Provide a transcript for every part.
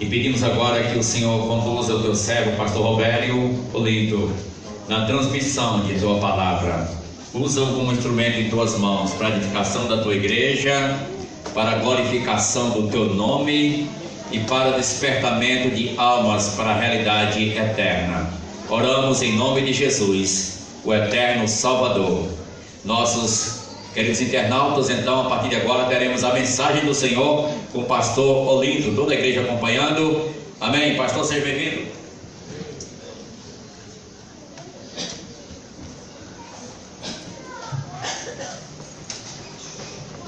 E pedimos agora que o Senhor conduza o teu servo, pastor Robério Olinto, na transmissão de tua palavra. Usa-o como instrumento em tuas mãos para a edificação da tua igreja, para a glorificação do teu nome e para o despertamento de almas para a realidade eterna. Oramos em nome de Jesus, o eterno Salvador. Nossos queridos internautas, então, a partir de agora teremos a mensagem do Senhor com o pastor Olinto, toda a igreja acompanhando. Amém. Pastor, seja bem-vindo.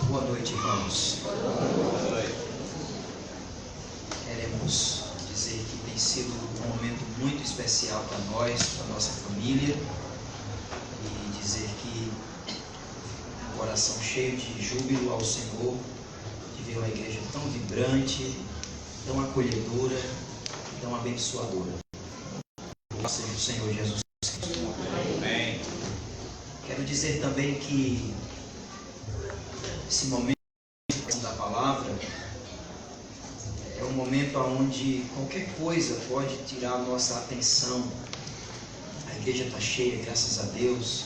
Boa noite, irmãos. Queremos dizer que tem sido um momento muito especial para nós, para nossa família, e dizer que um coração cheio de júbilo ao Senhor, de ver uma igreja tão vibrante, tão acolhedora, tão abençoadora. Louvado seja o Senhor Jesus Cristo. Amém. Quero dizer também que esse momento da palavra é um momento onde qualquer coisa pode tirar a nossa atenção. A igreja está cheia, graças a Deus.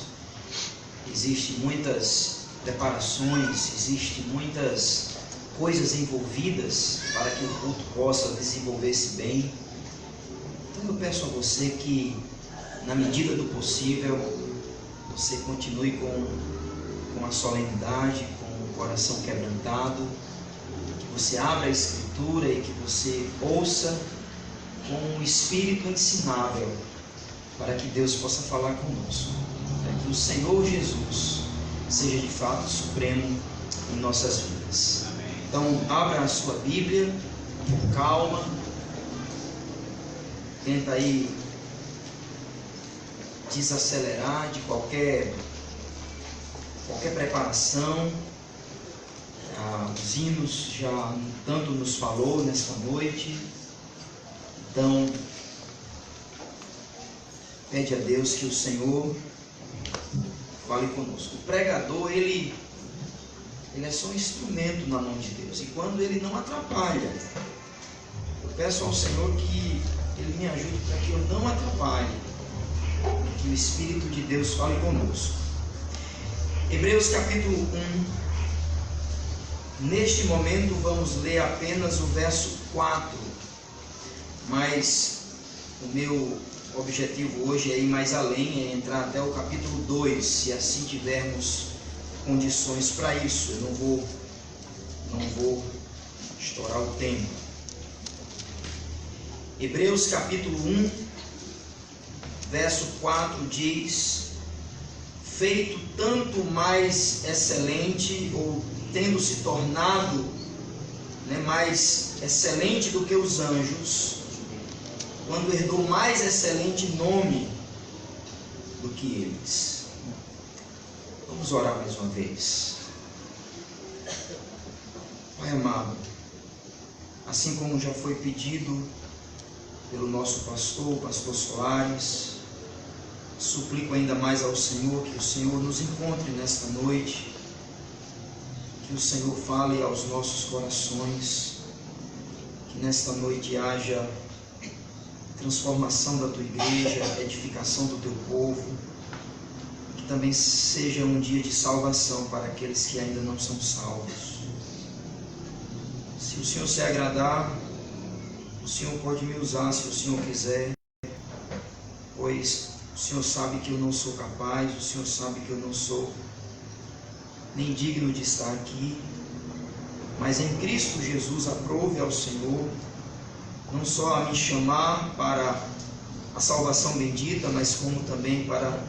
Existem muitas preparações, existem muitas coisas envolvidas para que o culto possa desenvolver-se bem. Então eu peço a você que, na medida do possível, você continue com a solenidade, com o coração quebrantado, que você abra a Escritura e que você ouça com um espírito ensinável, para que Deus possa falar conosco, para que o Senhor Jesus seja de fato supremo em nossas vidas. Então, abra a sua Bíblia com calma, tenta aí desacelerar de qualquer preparação. Os hinos já tanto nos falou nesta noite. Então, pede a Deus que o Senhor fale conosco. O pregador, ele é só um instrumento na mão de Deus. E quando ele não atrapalha, eu peço ao Senhor que Ele me ajude para que eu não atrapalhe, que o Espírito de Deus fale conosco. Hebreus capítulo 1. Neste momento vamos ler apenas o verso 4. Mas o meu objetivo hoje é ir mais além, é entrar até o capítulo 2, se assim tivermos condições para isso. Eu não vou estourar o tempo. Hebreus capítulo 1, verso 4 diz: feito tanto mais excelente, ou tendo se tornado mais excelente do que os anjos, quando herdou mais excelente nome do que eles. Vamos orar mais uma vez. Pai amado, assim como já foi pedido pelo nosso pastor, o pastor Soares, suplico ainda mais ao Senhor que o Senhor nos encontre nesta noite, que o Senhor fale aos nossos corações, que nesta noite haja transformação da tua igreja, edificação do teu povo, que também seja um dia de salvação para aqueles que ainda não são salvos. Se o Senhor se agradar, o Senhor pode me usar se o Senhor quiser, pois o Senhor sabe que eu não sou capaz, o Senhor sabe que eu não sou nem digno de estar aqui, mas em Cristo Jesus aprove ao Senhor não só a me chamar para a salvação bendita, mas como também para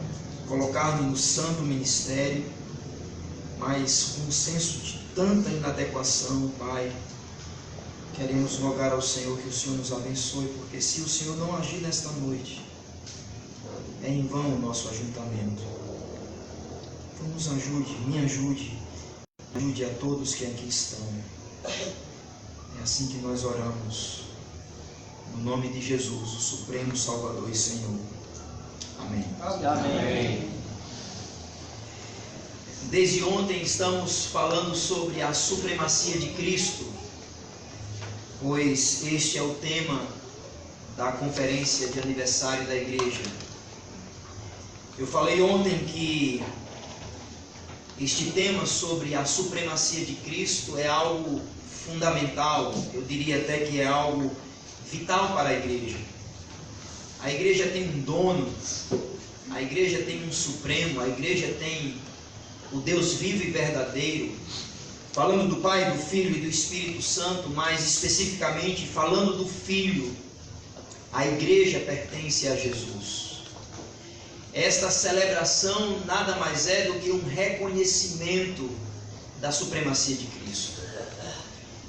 colocar-me no santo ministério, mas com um senso de tanta inadequação, Pai, queremos rogar ao Senhor que o Senhor nos abençoe, porque se o Senhor não agir nesta noite, é em vão o nosso ajuntamento. Então nos ajude, me ajude, ajude a todos que aqui estão. É assim que nós oramos, no nome de Jesus, o Supremo Salvador e Senhor. Amém. Amém. Desde ontem estamos falando sobre a supremacia de Cristo. pois este é o tema da conferência de aniversário da igreja. Eu falei ontem que este tema sobre a supremacia de Cristo é algo fundamental, eu diria até que é algo vital para a igreja. A igreja tem um dono, a igreja tem um supremo, a igreja tem o Deus vivo e verdadeiro, falando do Pai, do Filho e do Espírito Santo, mais especificamente falando do Filho. A igreja pertence a Jesus. Esta celebração nada mais é do que um reconhecimento da supremacia de Cristo.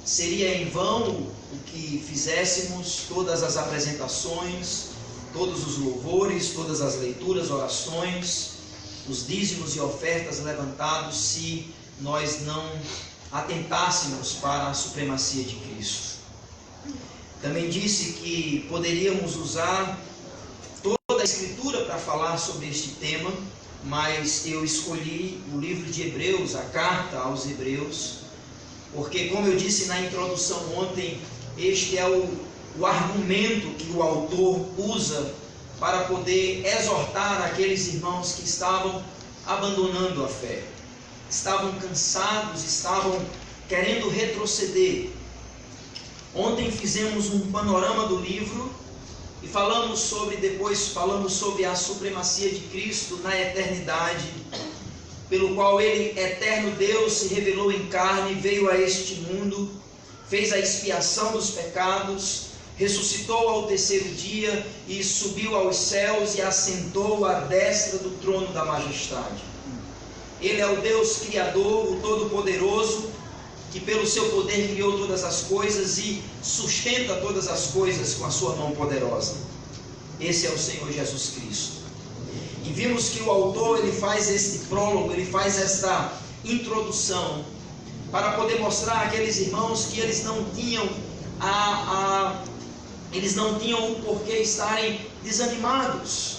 Seria em vão o que fizéssemos todas as apresentações, todos os louvores, todas as leituras, orações, os dízimos e ofertas levantados se nós não atentássemos para a supremacia de Cristo. Também disse que poderíamos usar toda a Escritura para falar sobre este tema, mas eu escolhi o livro de Hebreus, a carta aos Hebreus, porque, como eu disse na introdução ontem, este é o argumento que o autor usa para poder exortar aqueles irmãos que estavam abandonando a fé, estavam cansados, estavam querendo retroceder. Ontem fizemos um panorama do livro e falamos sobre a supremacia de Cristo na eternidade, pelo qual Ele, eterno Deus, se revelou em carne, veio a este mundo, fez a expiação dos pecados, ressuscitou ao terceiro dia e subiu aos céus e assentou à destra do trono da majestade. Ele é o Deus Criador, o Todo-Poderoso, que pelo seu poder criou todas as coisas e sustenta todas as coisas com a sua mão poderosa. Esse é o Senhor Jesus Cristo. E vimos que o autor ele faz este prólogo, ele faz esta introdução para poder mostrar àqueles irmãos que eles não tinham o porquê estarem desanimados.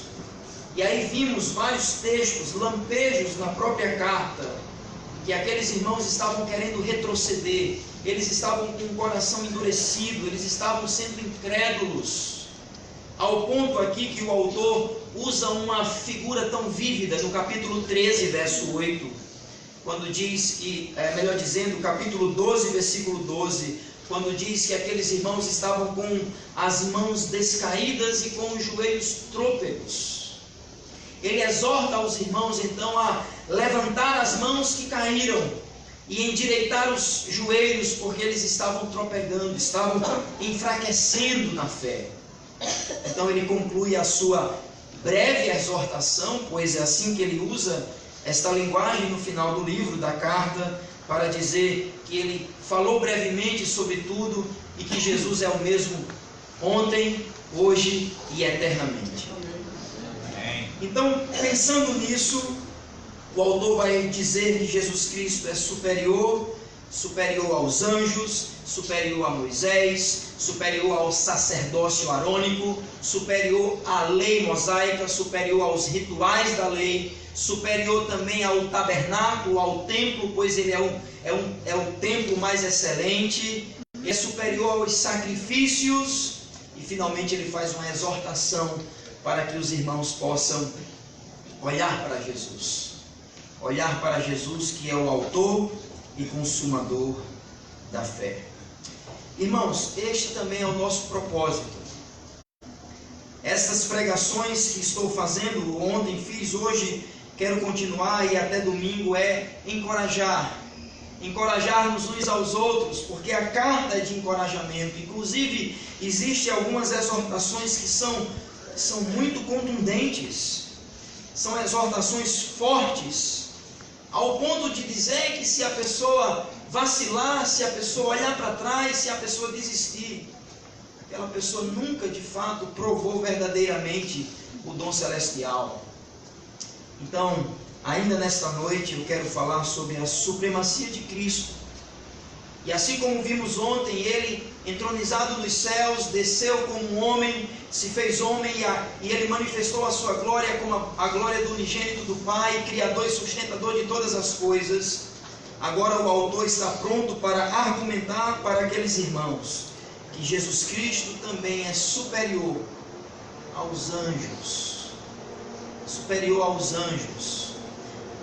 E aí vimos vários textos, lampejos na própria carta, que aqueles irmãos estavam querendo retroceder, eles estavam com o coração endurecido, eles estavam sendo incrédulos, ao ponto aqui que o autor usa uma figura tão vívida no capítulo 13, verso 8, quando diz que, melhor dizendo, capítulo 12, versículo 12, quando diz que aqueles irmãos estavam com as mãos descaídas e com os joelhos trôpegos. Ele exorta os irmãos então a levantar as mãos que caíram e endireitar os joelhos, porque eles estavam tropegando, estavam enfraquecendo na fé. Então ele conclui a sua breve exortação, pois é assim que ele usa esta linguagem no final do livro, da carta, para dizer que ele falou brevemente sobre tudo e que Jesus é o mesmo ontem, hoje e eternamente. Então, pensando nisso, o autor vai dizer que Jesus Cristo é superior aos anjos, superior a Moisés, superior ao sacerdócio arônico, superior à lei mosaica, superior aos rituais da lei, superior também ao tabernáculo, ao templo, pois ele é o templo mais excelente, é superior aos sacrifícios, e finalmente ele faz uma exortação para que os irmãos possam olhar para Jesus, que é o autor e consumador da fé. Irmãos, este também é o nosso propósito. Essas pregações que estou fazendo, ontem fiz, hoje quero continuar e até domingo, é encorajarmos uns aos outros, porque a carta é de encorajamento. Inclusive, existem algumas exortações que são muito contundentes, são exortações fortes, ao ponto de dizer que se a pessoa vacilar, se a pessoa olhar para trás, se a pessoa desistir, aquela pessoa nunca de fato provou verdadeiramente o dom celestial. Então, ainda nesta noite eu quero falar sobre a supremacia de Cristo. E assim como vimos ontem, ele entronizado nos céus, desceu como um homem, se fez homem e ele manifestou a sua glória como a glória do unigênito do Pai, Criador e sustentador de todas as coisas. Agora o autor está pronto para argumentar para aqueles irmãos que Jesus Cristo também é superior aos anjos. Superior aos anjos.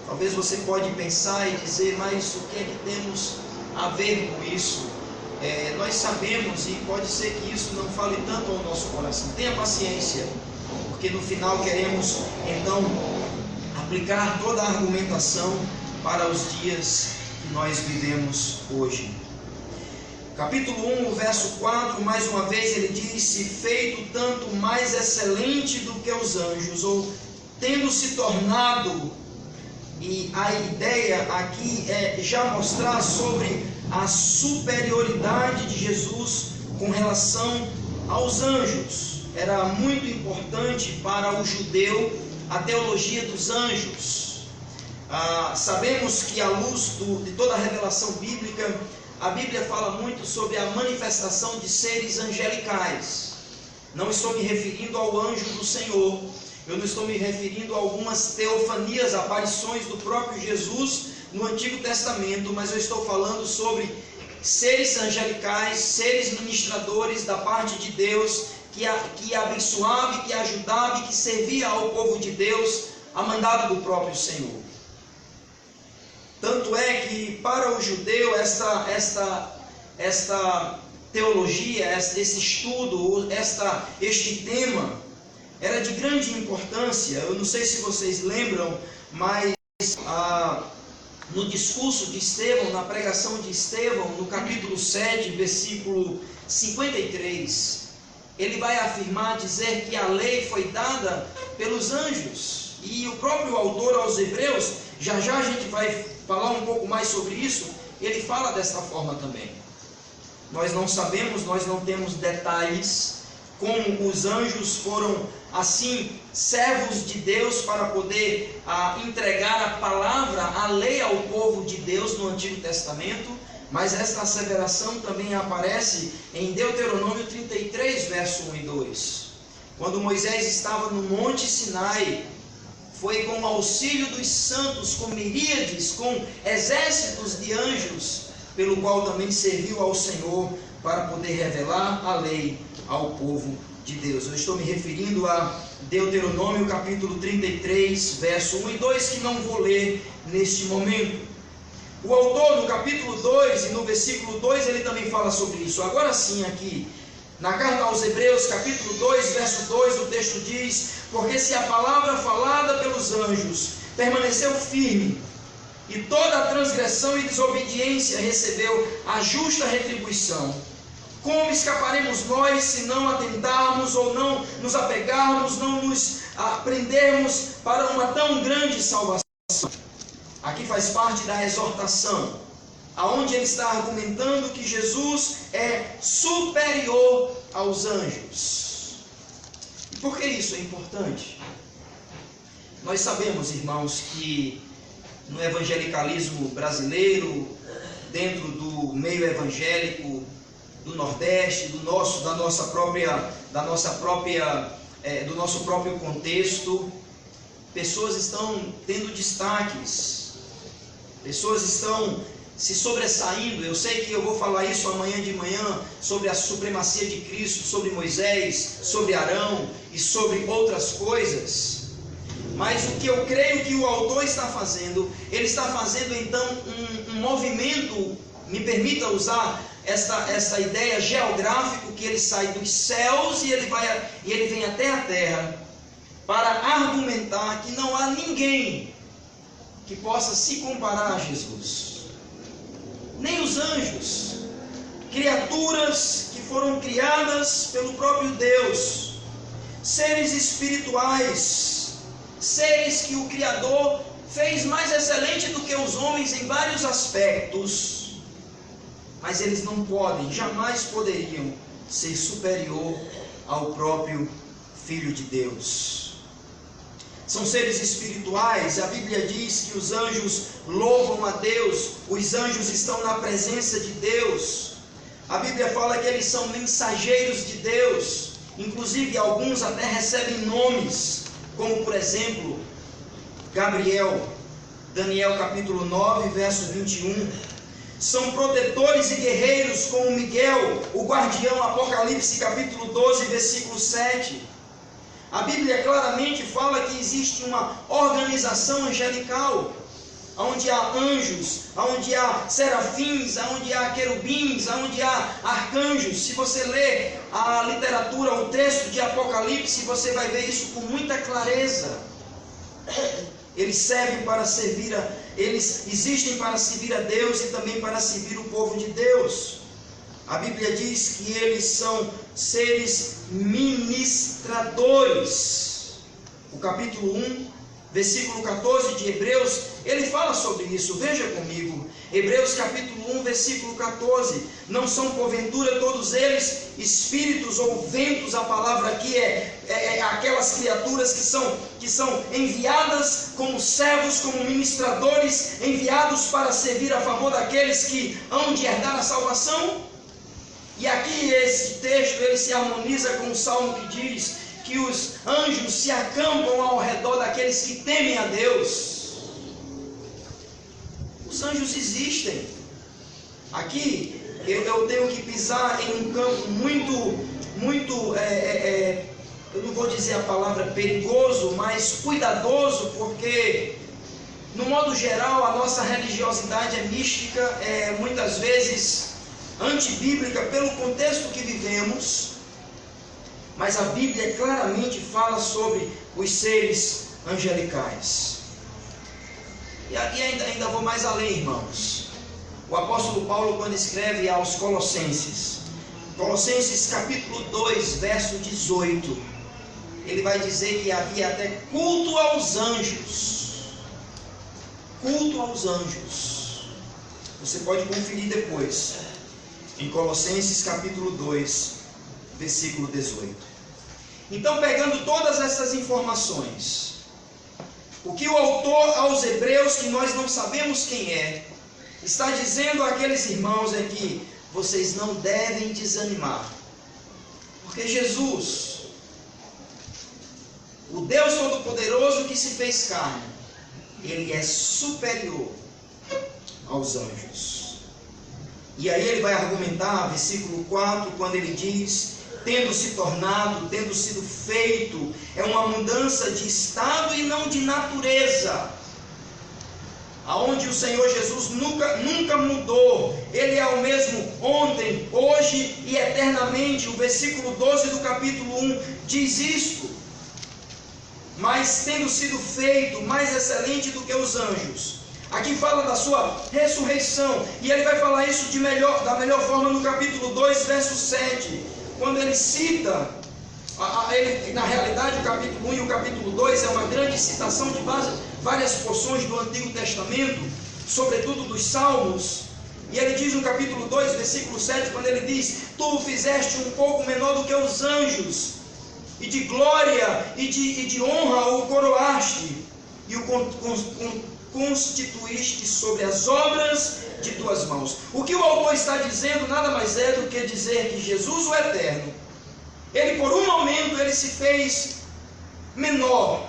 Talvez você pode pensar e dizer, mas o que é que temos a ver com isso? Nós sabemos, e pode ser que isso não fale tanto ao nosso coração. Tenha paciência, porque no final queremos então aplicar toda a argumentação para os dias que nós vivemos hoje. Capítulo 1, verso 4, mais uma vez ele disse: feito tanto mais excelente do que os anjos, ou tendo se tornado, e a ideia aqui é já mostrar sobre a superioridade de Jesus com relação aos anjos. Era muito importante para o judeu a teologia dos anjos. Sabemos que à luz de toda a revelação bíblica, a Bíblia fala muito sobre a manifestação de seres angelicais. Não estou me referindo ao anjo do Senhor, eu não estou me referindo a algumas teofanias, aparições do próprio Jesus no Antigo Testamento, mas eu estou falando sobre seres angelicais, seres ministradores da parte de Deus, que abençoava, que ajudava e que servia ao povo de Deus a mandado do próprio Senhor. Tanto é que para o judeu esta teologia, esse estudo, este tema era de grande importância. Eu não sei se vocês lembram, mas no discurso de Estevão, na pregação de Estevão, no capítulo 7, versículo 53, ele vai afirmar, dizer que a lei foi dada pelos anjos. E o próprio autor aos Hebreus, já a gente vai falar um pouco mais sobre isso, ele fala desta forma também. Nós não sabemos, nós não temos detalhes como os anjos foram assim servos de Deus para poder entregar a palavra, a lei ao povo de Deus no Antigo Testamento, mas esta asseveração também aparece em Deuteronômio 33, verso 1 e 2. Quando Moisés estava no Monte Sinai, foi com o auxílio dos santos, com miríades, com exércitos de anjos, pelo qual também serviu ao Senhor para poder revelar a lei ao povo de Deus. Eu estou me referindo a Deuteronômio capítulo 33, verso 1 e 2, que não vou ler neste momento. O autor no capítulo 2 e no versículo 2, ele também fala sobre isso. Agora sim, aqui, na carta aos Hebreus, capítulo 2, verso 2, o texto diz: porque se a palavra falada pelos anjos permaneceu firme, e toda a transgressão e desobediência recebeu a justa retribuição, como escaparemos nós se não atentarmos ou não nos apegarmos, não nos prendermos para uma tão grande salvação? Aqui faz parte da exortação, aonde ele está argumentando que Jesus é superior aos anjos. E por que isso é importante? Nós sabemos, irmãos, que no evangelicalismo brasileiro, dentro do meio evangélico do Nordeste, do nosso próprio contexto, pessoas estão tendo destaques, pessoas estão se sobressaindo. Eu sei que eu vou falar isso amanhã de manhã, sobre a supremacia de Cristo, sobre Moisés, sobre Arão e sobre outras coisas. Mas o que eu creio que o autor está fazendo, ele está fazendo então um movimento, me permita usar esta ideia geográfica, que ele sai dos céus e ele vem até a terra, para argumentar que não há ninguém que possa se comparar a Jesus. Nem os anjos, criaturas que foram criadas pelo próprio Deus, seres espirituais, seres que o Criador fez mais excelente do que os homens em vários aspectos, mas eles não podem, jamais poderiam ser superior ao próprio Filho de Deus. São seres espirituais. A Bíblia diz que os anjos louvam a Deus, os anjos estão na presença de Deus. A Bíblia fala que eles são mensageiros de Deus, inclusive alguns até recebem nomes, como por exemplo Gabriel, Daniel capítulo 9, verso 21. são protetores e guerreiros como Miguel, o guardião, Apocalipse capítulo 12, versículo 7. A Bíblia claramente fala que existe uma organização angelical, onde há anjos, onde há serafins, onde há querubins, onde há arcanjos. Se você ler a literatura, o texto de Apocalipse, você vai ver isso com muita clareza. Eles servem para servir eles existem para servir a Deus e também para servir o povo de Deus. A Bíblia diz que eles são seres ministradores. O capítulo 1, versículo 14 de Hebreus, ele fala sobre isso. Veja comigo, Hebreus capítulo 1, versículo 14. Não são porventura todos eles espíritos ou ventos? A palavra aqui é aquelas criaturas que são enviadas como servos, como ministradores, enviados para servir a favor daqueles que hão de herdar a salvação. E aqui esse texto ele se harmoniza com o salmo que diz que os anjos se acampam ao redor daqueles que temem a Deus. Os anjos existem. Aqui eu tenho que pisar em um campo muito, eu não vou dizer a palavra perigoso, mas cuidadoso, porque no modo geral a nossa religiosidade é mística, muitas vezes antibíblica pelo contexto que vivemos. Mas a Bíblia claramente fala sobre os seres angelicais. E ainda vou mais além, irmãos. O apóstolo Paulo, quando escreve aos Colossenses, Colossenses capítulo 2, verso 18, ele vai dizer que havia até culto aos anjos. Culto aos anjos. Você pode conferir depois, em Colossenses capítulo 2, versículo 18. Então, pegando todas essas informações, o que o autor aos Hebreus, que nós não sabemos quem é, está dizendo àqueles irmãos é que vocês não devem desanimar, porque Jesus, o Deus Todo-Poderoso que se fez carne, ele é superior aos anjos. E aí ele vai argumentar, versículo 4, quando ele diz: tendo sido feito, é uma mudança de estado e não de natureza, aonde o Senhor Jesus nunca mudou. Ele é o mesmo ontem, hoje e eternamente. O versículo 12 do capítulo 1 diz isto: mas tendo sido feito mais excelente do que os anjos. Aqui fala da sua ressurreição, e ele vai falar isso da melhor forma no capítulo 2, verso 7, quando ele cita, na realidade o capítulo 1 e o capítulo 2 é uma grande citação de várias porções do Antigo Testamento, sobretudo dos Salmos. E ele diz no capítulo 2, versículo 7, quando ele diz: tu o fizeste um pouco menor do que os anjos, e de glória e de honra o coroaste, e o constituíste sobre as obras de tuas mãos. O que o autor está dizendo nada mais é do que dizer que Jesus, o Eterno, ele por um momento ele se fez menor,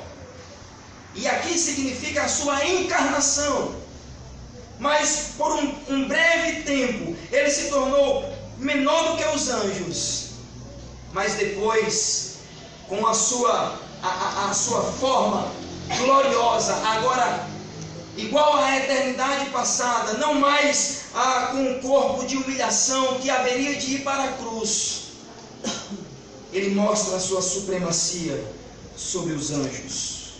e aqui significa a sua encarnação, mas por um breve tempo ele se tornou menor do que os anjos, mas depois, com a sua forma gloriosa, agora igual à eternidade passada, não mais com um corpo de humilhação que haveria de ir para a cruz, ele mostra a sua supremacia sobre os anjos.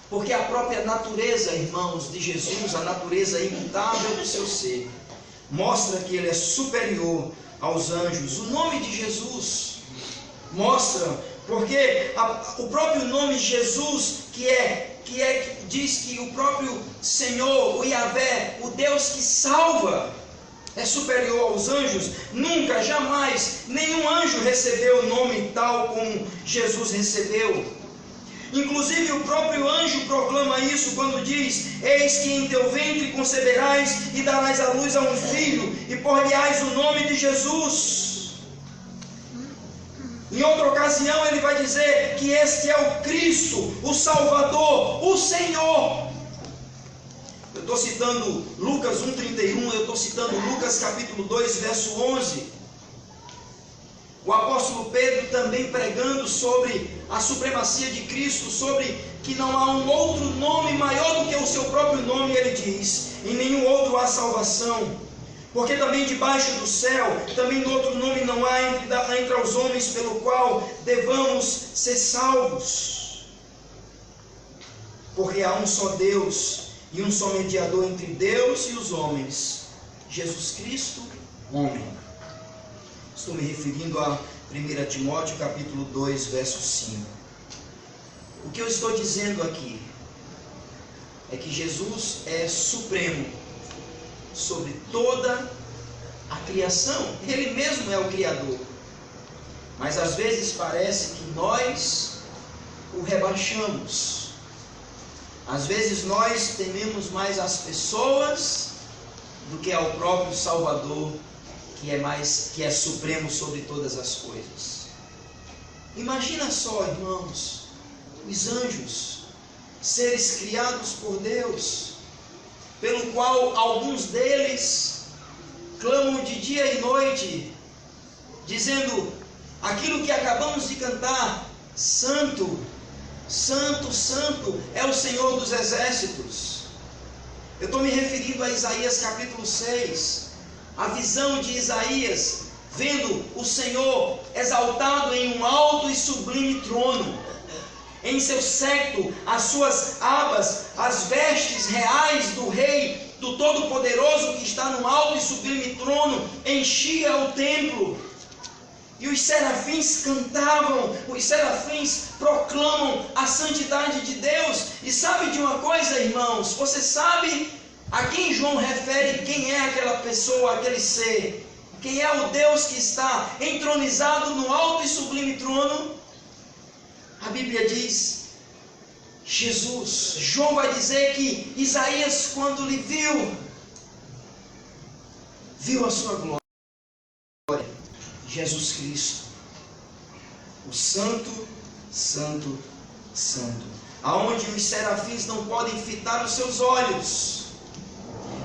Porque a própria natureza, irmãos, de Jesus, a natureza imutável do seu ser, mostra que ele é superior aos anjos. O nome de Jesus mostra, porque o próprio nome Jesus, que diz que o próprio Senhor, o Yahvé, o Deus que salva, é superior aos anjos. Nunca, jamais, nenhum anjo recebeu o nome tal como Jesus recebeu. Inclusive o próprio anjo proclama isso quando diz: eis que em teu ventre conceberás e darás à luz a um filho, e por-lhe-ás o nome de Jesus. Em outra ocasião ele vai dizer que este é o Cristo, o Salvador, o Senhor. estou citando Lucas 1,31, eu estou citando Lucas capítulo 2, verso 11. O apóstolo Pedro também pregando sobre a supremacia de Cristo, sobre que não há um outro nome maior do que o seu próprio nome, ele diz: em nenhum outro há salvação, porque também debaixo do céu, também outro nome não há entre os homens pelo qual devamos ser salvos. Porque há um só Deus e um só mediador entre Deus e os homens, Jesus Cristo, homem. Estou me referindo a 1 Timóteo capítulo 2, verso 5. O que eu estou dizendo aqui é que Jesus é supremo sobre toda a criação. Ele mesmo é o Criador. Mas às vezes parece que nós o rebaixamos. Às vezes nós tememos mais as pessoas do que ao próprio Salvador, que é supremo sobre todas as coisas. Imagina só, irmãos, os anjos, seres criados por Deus, pelo qual alguns deles clamam de dia e noite, dizendo aquilo que acabamos de cantar: Santo, Santo, Santo é o Senhor dos exércitos. Eu estou me referindo a Isaías capítulo 6, a visão de Isaías, vendo o Senhor exaltado em um alto e sublime trono, em seu séquito, as suas abas, as vestes reais do Rei, do Todo-Poderoso que está no alto e sublime trono, enchia o templo. E os serafins cantavam, os serafins proclamam a santidade de Deus. E sabe de uma coisa, irmãos? Você sabe a quem João refere, quem é aquela pessoa, aquele ser? Quem é o Deus que está entronizado no alto e sublime trono? A Bíblia diz Jesus. João vai dizer que Isaías, quando lhe viu a sua glória, Jesus Cristo, o Santo, Santo, Santo, aonde os serafins não podem fitar os seus olhos.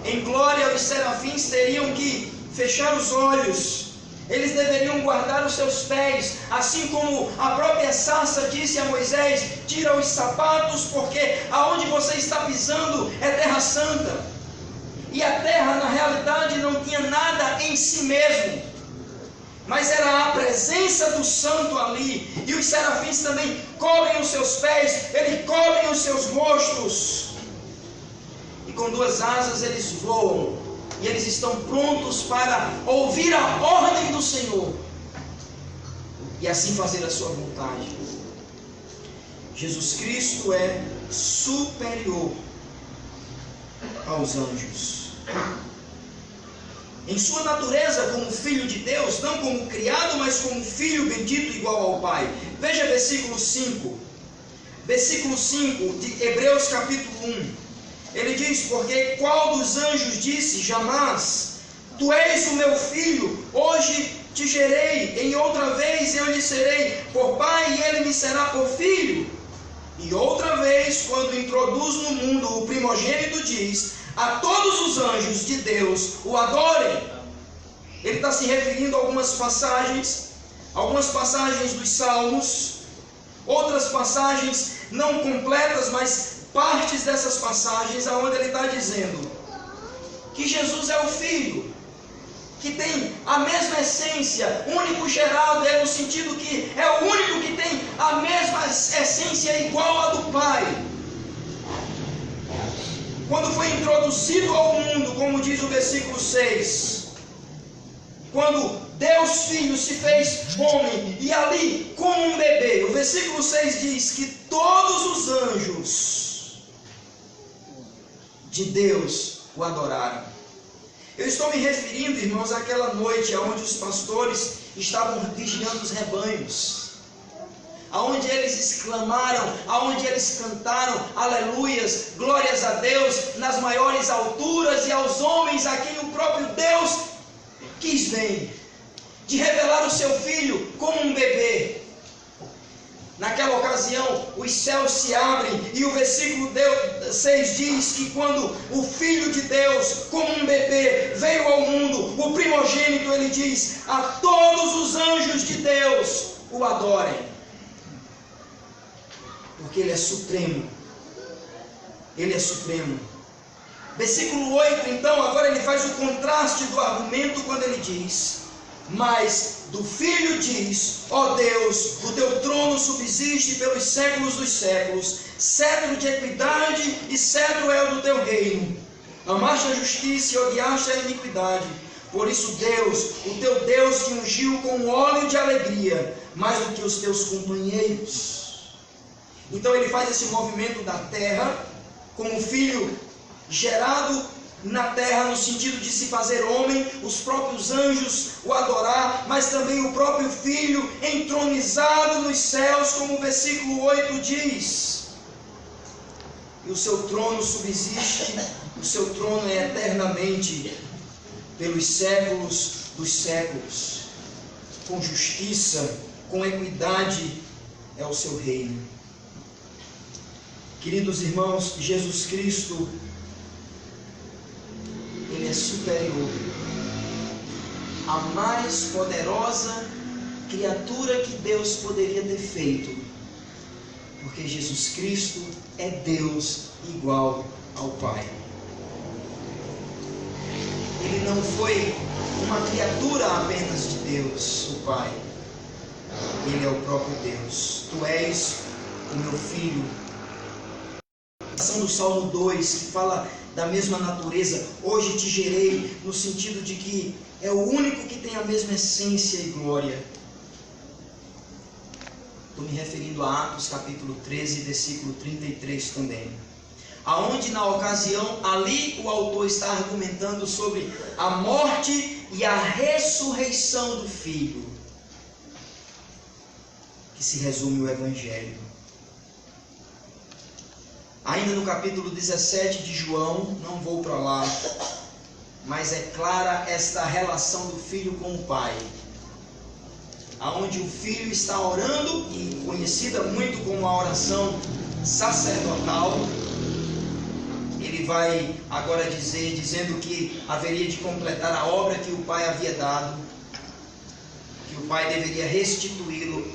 Em glória, os serafins teriam que fechar os olhos, eles deveriam guardar os seus pés, assim como a própria sarça disse a Moisés: tira os sapatos, porque aonde você está pisando é terra santa. E a terra, na realidade, não tinha nada em si mesmo, mas era a presença do santo ali. E os serafins também cobrem os seus pés, eles cobrem os seus rostos, e com duas asas eles voam, e eles estão prontos para ouvir a ordem do Senhor e assim fazer a sua vontade. Jesus Cristo é superior aos anjos. Em sua natureza como Filho de Deus, não como criado, mas como Filho bendito igual ao Pai. Veja versículo 5. Versículo 5 de Hebreus capítulo 1. Ele diz: porque qual dos anjos disse jamais: tu és o meu filho, hoje te gerei, em outra vez eu lhe serei por pai e ele me será por filho? E outra vez, quando introduz no mundo o primogênito, diz: a todos os anjos de Deus o adorem. Ele está se referindo a algumas passagens dos Salmos, outras passagens não completas, mas partes dessas passagens, aonde ele está dizendo que Jesus é o Filho, que tem a mesma essência, único gerado, no sentido que é o único que tem a mesma essência igual à do Pai. Quando foi introduzido ao mundo, como diz o versículo 6, quando Deus Filho se fez homem, e ali como um bebê, o versículo 6 diz que todos os anjos de Deus o adoraram. Eu estou me referindo, irmãos, àquela noite onde os pastores estavam vigiando os rebanhos, aonde eles exclamaram, aonde eles cantaram aleluias, glórias a Deus nas maiores alturas, e aos homens a quem o próprio Deus quis bem, de revelar o seu Filho como um bebê. Naquela ocasião, os céus se abrem e o versículo 6 diz que quando o Filho de Deus, como um bebê, veio ao mundo, o primogênito, ele diz: a todos os anjos de Deus o adorem, porque ele é supremo. Ele é supremo. Versículo 8, então, agora ele faz o contraste do argumento quando ele diz: mas do Filho diz: ó Deus, o teu trono subsiste pelos séculos dos séculos, cetro de equidade e cetro é o do teu reino. Amaste a justiça e odiaste a iniquidade. Por isso Deus, o teu Deus, te ungiu com óleo de alegria, mais do que os teus companheiros. Então ele faz esse movimento da terra, como o Filho gerado na terra, no sentido de se fazer homem, os próprios anjos o adorar, mas também o próprio Filho entronizado nos céus, como o versículo 8 diz. E o seu trono subsiste, o seu trono é eternamente, pelos séculos dos séculos. Com justiça, com equidade é o seu reino. Queridos irmãos, Jesus Cristo, Ele é superior à mais poderosa criatura que Deus poderia ter feito, porque Jesus Cristo é Deus igual ao Pai. Ele não foi uma criatura apenas de Deus, o Pai. Ele é o próprio Deus. Tu és o meu filho. A canção do Salmo 2, que fala da mesma natureza, hoje te gerei, no sentido de que é o único que tem a mesma essência e glória. Estou me referindo a Atos capítulo 13, versículo 33 também. Aonde na ocasião, ali o autor está argumentando sobre a morte e a ressurreição do Filho, que se resume o Evangelho. Ainda no capítulo 17 de João, não vou para lá, mas é clara esta relação do Filho com o Pai, aonde o Filho está orando, e conhecida muito como a oração sacerdotal. Ele vai agora dizendo que haveria de completar a obra que o Pai havia dado, que o Pai deveria restituí-lo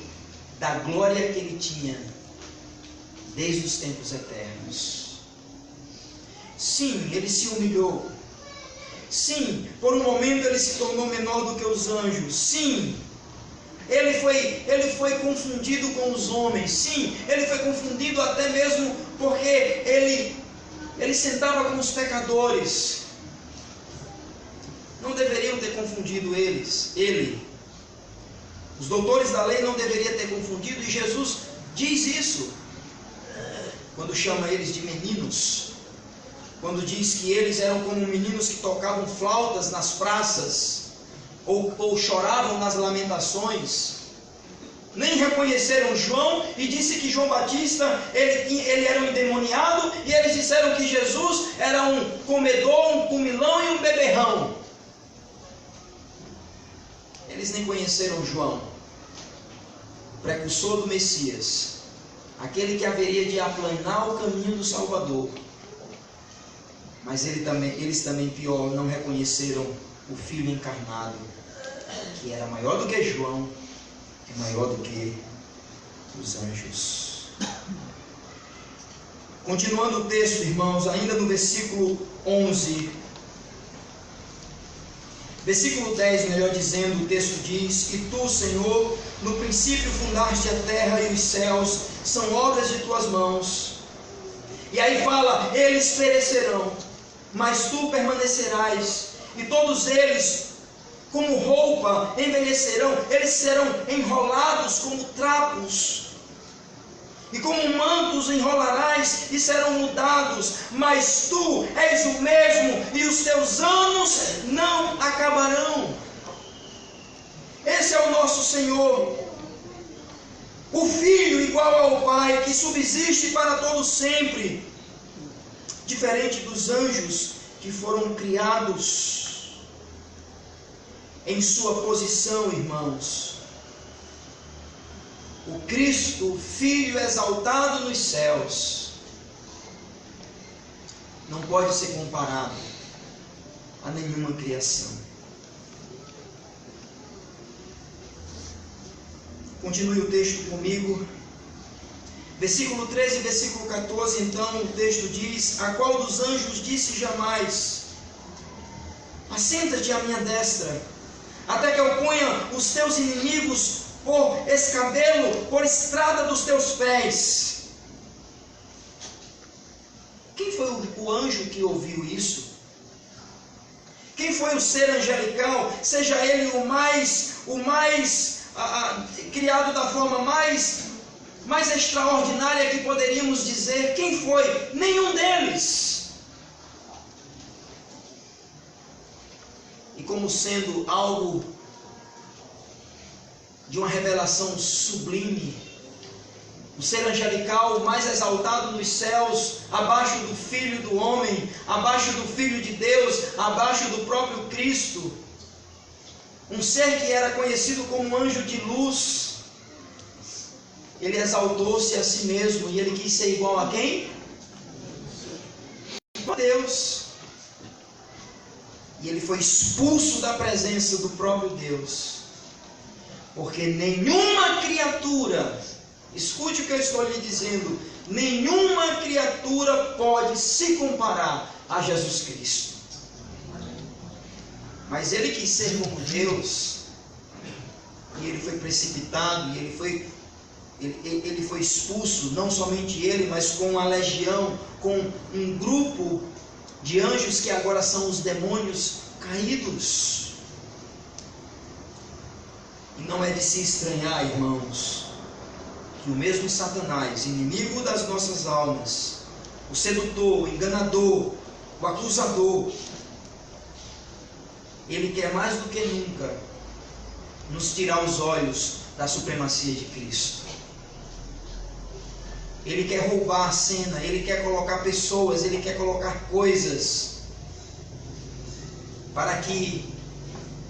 da glória que ele tinha desde os tempos eternos. Sim, ele se humilhou. Sim, por um momento ele se tornou menor do que os anjos. Sim, ele foi confundido com os homens. Sim, ele foi confundido até mesmo porque ele sentava com os pecadores. Não deveriam ter confundido ele. Os doutores da lei não deveriam ter confundido, e Jesus diz isso quando chama eles de meninos, quando diz que eles eram como meninos que tocavam flautas nas praças, ou choravam nas lamentações. Nem reconheceram João, e disse que João Batista, ele era um endemoniado, e eles disseram que Jesus era um comedor, um comilão e um beberrão. Eles nem conheceram João, o precursor do Messias, aquele que haveria de aplanar o caminho do Salvador. Mas eles também, pior, não reconheceram o Filho encarnado, que era maior do que João, e maior do que os anjos. Continuando o texto, irmãos, ainda no versículo 11, versículo 10, melhor dizendo, o texto diz: e tu, Senhor, no princípio fundaste a terra e os céus, são obras de tuas mãos. E aí fala: eles perecerão, mas tu permanecerás, e todos eles, como roupa, envelhecerão, eles serão enrolados como trapos, e como mantos enrolarás e serão mudados, mas tu és o mesmo, e os teus anos não acabarão. Esse é o nosso Senhor, o Filho igual ao Pai, que subsiste para todo sempre, diferente dos anjos que foram criados em sua posição, irmãos. o Cristo, o Filho exaltado nos céus, não pode ser comparado a nenhuma criação. Continue o texto comigo. Versículo 13 e versículo 14, então o texto diz: a qual dos anjos disse jamais: assenta-te à minha destra, até que eu ponha os teus inimigos por escabelo, por estrada dos teus pés. Quem foi o anjo que ouviu isso? Quem foi o ser angelical, seja ele o mais criado da forma mais extraordinária que poderíamos dizer? Quem foi? Nenhum deles. E como sendo algo de uma revelação sublime, o ser angelical mais exaltado nos céus, abaixo do Filho do homem, abaixo do Filho de Deus, abaixo do próprio Cristo, um ser que era conhecido como anjo de luz, ele exaltou-se a si mesmo e ele quis ser igual a quem? A Deus. E ele foi expulso da presença do próprio Deus, porque nenhuma criatura, escute o que eu estou lhe dizendo, nenhuma criatura pode se comparar a Jesus Cristo. Mas ele quis ser como Deus, e ele foi precipitado, e ele foi expulso, não somente ele, mas com uma legião, com um grupo de anjos que agora são os demônios caídos. E não é de se estranhar, irmãos, que o mesmo Satanás, inimigo das nossas almas, o sedutor, o enganador, o acusador, ele quer mais do que nunca nos tirar os olhos da supremacia de Cristo. Ele quer roubar a cena, ele quer colocar pessoas, ele quer colocar coisas, para que,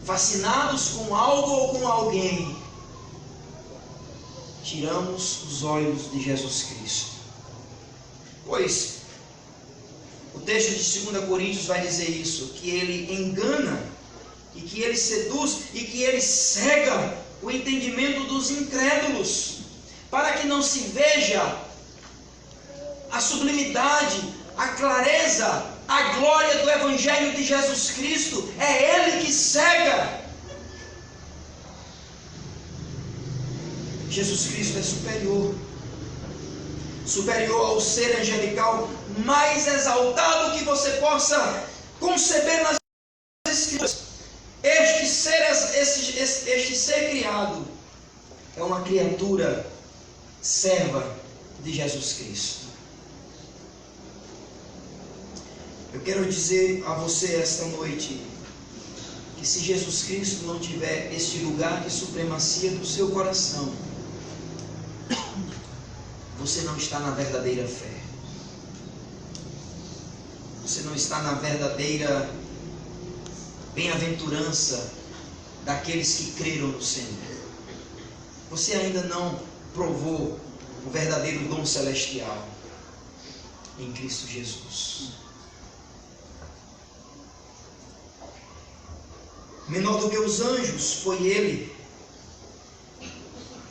fascinados com algo ou com alguém, tiramos os olhos de Jesus Cristo. Pois o texto de 2 Coríntios vai dizer isso, que ele engana, e que ele seduz, e que ele cega o entendimento dos incrédulos, para que não se veja a sublimidade, a clareza, a glória do Evangelho de Jesus Cristo. É ele que cega. Jesus Cristo é superior ao ser angelical mais exaltado que você possa conceber nas Escrituras. Este ser criado é uma criatura serva de Jesus Cristo. Eu quero dizer a você esta noite que se Jesus Cristo não tiver este lugar de supremacia no seu coração, você não está na verdadeira fé. Você não está na verdadeira bem-aventurança daqueles que creram no Senhor. Você ainda não provou o verdadeiro dom celestial em Cristo Jesus. Menor do que os anjos foi ele.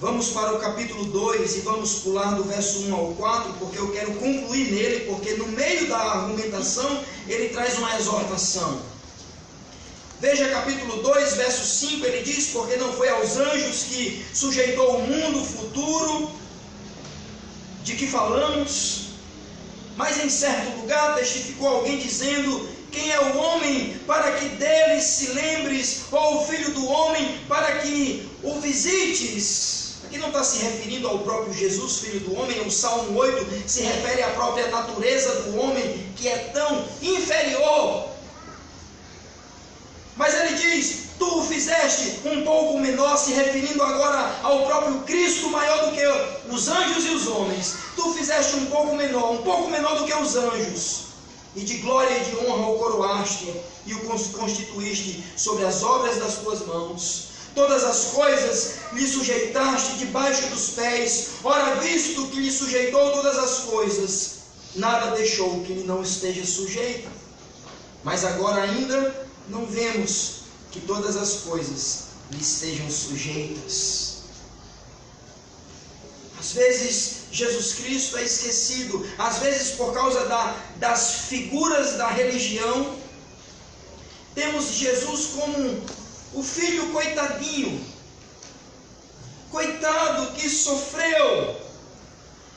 Vamos para o capítulo 2 e vamos pular do verso 1 ao 4, porque eu quero concluir nele, porque no meio da argumentação ele traz uma exortação. Veja capítulo 2, verso 5, ele diz: porque não foi aos anjos que sujeitou o mundo futuro de que falamos, mas em certo lugar testificou alguém dizendo: quem é o homem para que dele se lembres, ou o filho do homem para que o visites? Aqui não está se referindo ao próprio Jesus, filho do homem. O Salmo 8 se refere à própria natureza do homem, que é tão inferior. Mas ele diz: tu o fizeste um pouco menor, se referindo agora ao próprio Cristo, maior do que os anjos e os homens. Tu o fizeste um pouco menor do que os anjos, e de glória e de honra o coroaste, e o constituíste sobre as obras das tuas mãos. todas as coisas lhe sujeitaste debaixo dos pés. Ora, visto que lhe sujeitou todas as coisas, nada deixou que lhe não esteja sujeita. Mas agora ainda não vemos que todas as coisas lhe estejam sujeitas. Às vezes Jesus Cristo é esquecido, às vezes por causa das figuras da religião, temos Jesus como o filho coitadinho, coitado que sofreu.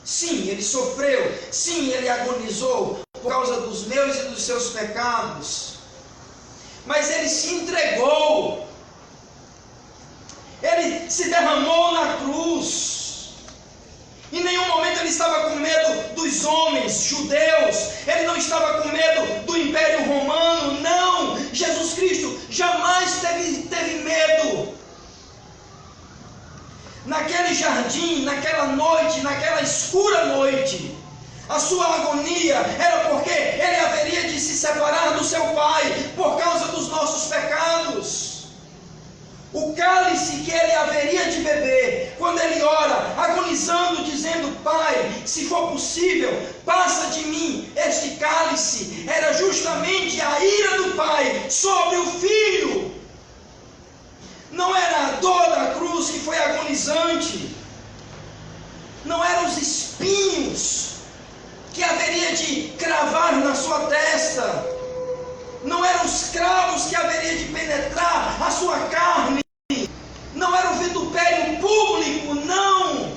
Sim, ele sofreu, sim, ele agonizou por causa dos meus e dos seus pecados, mas ele se entregou, ele se derramou na cruz. Em nenhum momento ele estava com medo dos homens judeus, ele não estava com medo do Império Romano, não. Jesus Cristo jamais teve medo. Naquele jardim, naquela noite, naquela escura noite, a sua agonia era porque ele haveria de se separar do seu Pai por causa dos nossos pecados. O cálice que ele haveria de beber, quando ele ora, agonizando, dizendo: Pai, se for possível, passa de mim este cálice, era justamente a ira do Pai sobre o Filho. Não era a dor da cruz que foi agonizante, não eram os espinhos que haveria de cravar na sua testa, não eram os cravos que haveria de penetrar a sua carne, não era o vitupério público, não.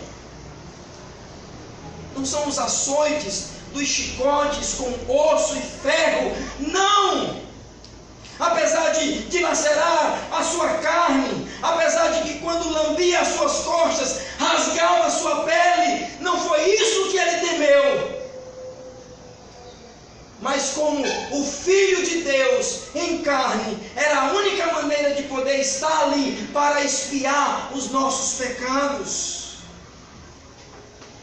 Não são os açoites dos chicotes com osso e ferro, não. Apesar de dilacerar a sua carne, apesar de que quando lambia as suas costas, rasgava a sua pele, não foi isso que ele temeu. Mas como o Filho de Deus em carne, era a única maneira de poder estar ali para expiar os nossos pecados.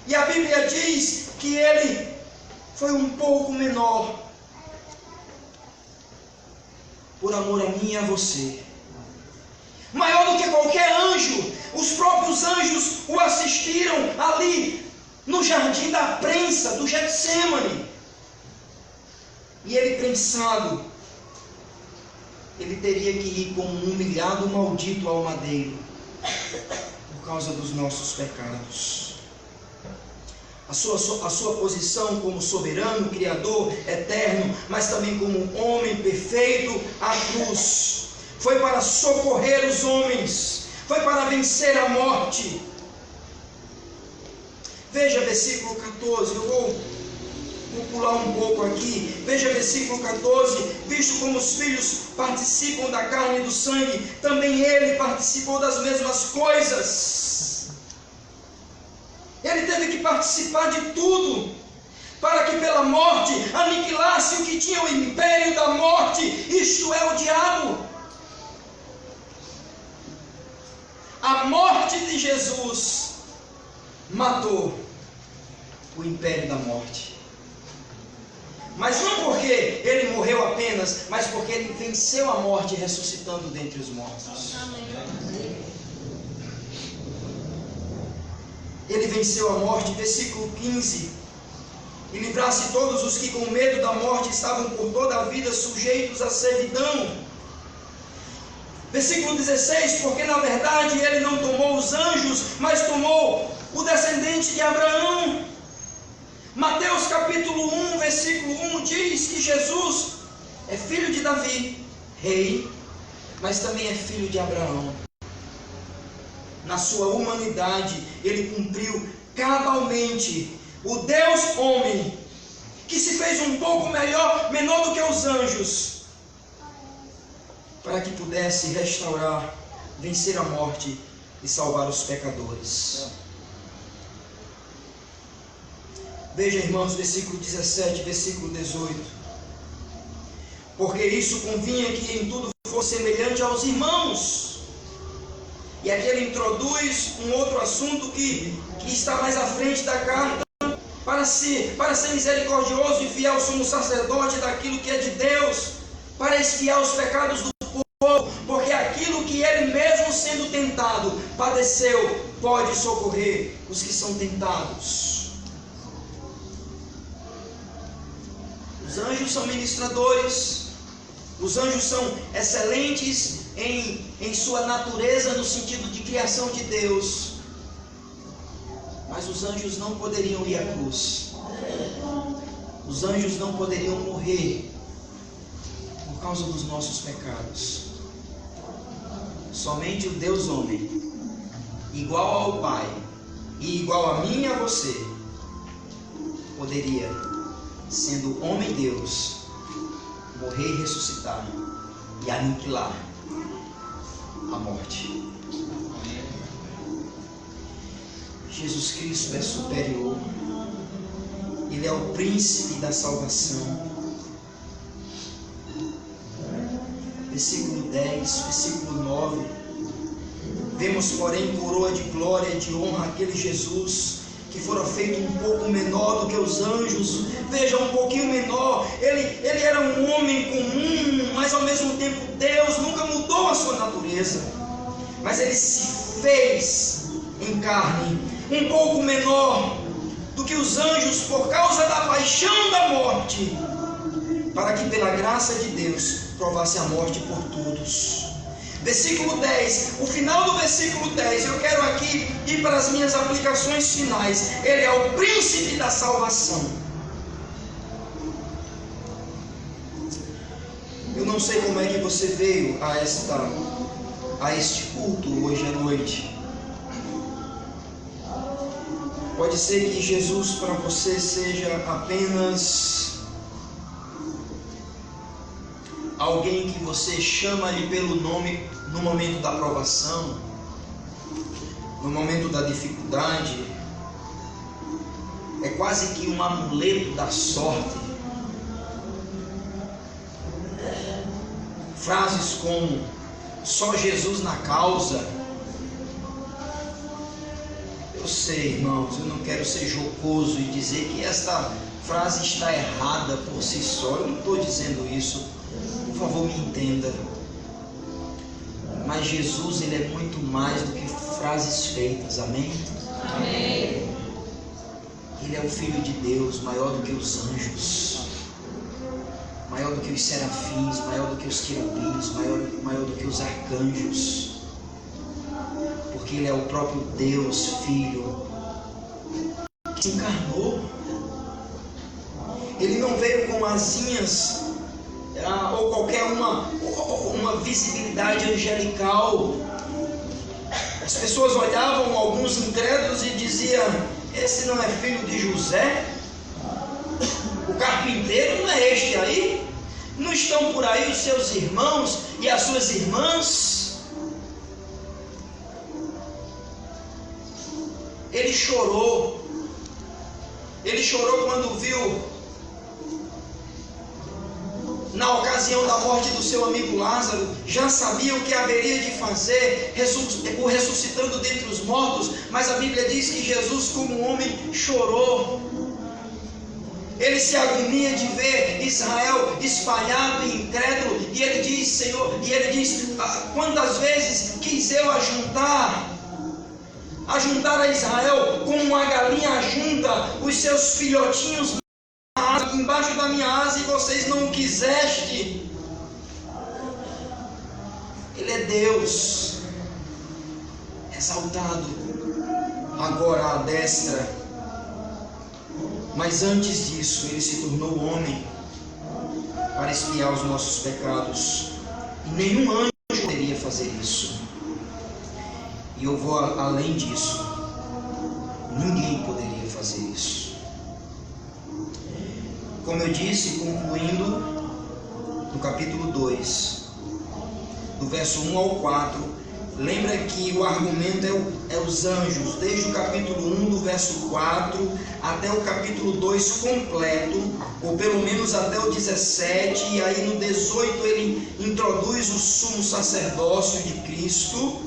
E a Bíblia diz que ele foi um pouco menor, por amor a mim e a você. Maior do que qualquer anjo. Os próprios anjos o assistiram ali no jardim da prensa do Getsêmani. E ele, prensado, ele teria que ir como um humilhado maldito ao madeiro, por causa dos nossos pecados. A sua posição como soberano, criador, eterno, mas também como homem perfeito, a cruz foi para socorrer os homens, foi para vencer a morte. Veja versículo 14, eu vou pular um pouco aqui. Veja versículo 14: visto como os filhos participam da carne e do sangue, também ele participou das mesmas coisas. Ele teve que participar de tudo, para que pela morte aniquilasse o que tinha o império da morte, isto é, o diabo. A morte de Jesus matou o império da morte. Mas não porque ele morreu apenas, mas porque ele venceu a morte ressuscitando dentre os mortos. Ele venceu a morte, versículo 15: e livrasse todos os que com medo da morte estavam por toda a vida sujeitos à servidão. Versículo 16: porque na verdade ele não tomou os anjos, mas tomou o descendente de Abraão. Mateus capítulo 1, versículo 1 diz que Jesus é filho de Davi, rei, mas também é filho de Abraão. Na sua humanidade, ele cumpriu cabalmente o Deus homem, que se fez um pouco menor do que os anjos, para que pudesse restaurar, vencer a morte e salvar os pecadores. Veja, irmãos, versículo 17, versículo 18: porque isso convinha que em tudo fosse semelhante aos irmãos. E aqui ele introduz um outro assunto que está mais à frente da carta. Para ser misericordioso e fiel sumo sacerdote daquilo que é de Deus, para expiar os pecados do povo, porque aquilo que ele mesmo sendo tentado padeceu, pode socorrer os que são tentados. Os anjos são ministradores, os anjos são excelentes em sua natureza, no sentido de criação de Deus, mas os anjos não poderiam ir à cruz, os anjos não poderiam morrer por causa dos nossos pecados. Somente o Deus homem, igual ao Pai e igual a mim e a você, poderia, sendo homem Deus, morrer e ressuscitar e aniquilar a morte. Jesus Cristo é superior, Ele é o príncipe da salvação. Versículo 10, versículo 9. Vemos, porém, coroa de glória e de honra aquele Jesus que fora feito um pouco menor do que os anjos. Veja, um pouquinho menor. Ele era um homem comum, mas ao mesmo tempo Deus. Nunca mudou a sua natureza, mas Ele se fez em carne, um pouco menor do que os anjos por causa da paixão da morte, para que pela graça de Deus provasse a morte por todos. Versículo 10, o final do versículo 10, eu quero aqui ir para as minhas aplicações finais. Ele é o príncipe da salvação. Eu não sei como é que você veio a este culto hoje à noite. Pode ser que Jesus para você seja apenas alguém que você chama-lhe pelo nome no momento da provação, no momento da dificuldade. É quase que um amuleto da sorte. Frases como só Jesus na causa. Eu sei, irmãos, eu não quero ser jocoso e dizer que esta frase está errada por si só. Eu não estou dizendo isso. Por favor, me entenda. Mas Jesus, Ele é muito mais do que frases feitas. Amém? Amém. Ele é o Filho de Deus, maior do que os anjos, maior do que os serafins, maior do que os querubins, maior do que os arcanjos. Porque Ele é o próprio Deus, Filho, que se encarnou. Ele não veio com asinhas ou qualquer uma visibilidade angelical. As pessoas olhavam, alguns incrédulos, e diziam: esse não é filho de José? O carpinteiro não é este aí? Não estão por aí os seus irmãos e as suas irmãs? Ele chorou quando viu, na ocasião da morte do seu amigo Lázaro, já sabia o que haveria de fazer, o ressuscitando dentre os mortos, mas a Bíblia diz que Jesus, como homem, chorou. Ele se agonia de ver Israel espalhado e incrédulo, e ele diz: Senhor, quantas vezes quis eu ajuntar a Israel como uma galinha ajunta os seus filhotinhos embaixo da minha asa, e vocês não o quiseste. Ele é Deus, exaltado agora à destra, mas antes disso Ele se tornou homem para expiar os nossos pecados, e nenhum anjo poderia fazer isso. E eu vou além disso, ninguém poderia fazer isso. Como eu disse, concluindo, no capítulo 2, do verso 1 ao 4, lembra que o argumento é os anjos, desde o capítulo 1, do verso 4, até o capítulo 2 completo, ou pelo menos até o 17, e aí no 18 ele introduz o sumo sacerdócio de Cristo,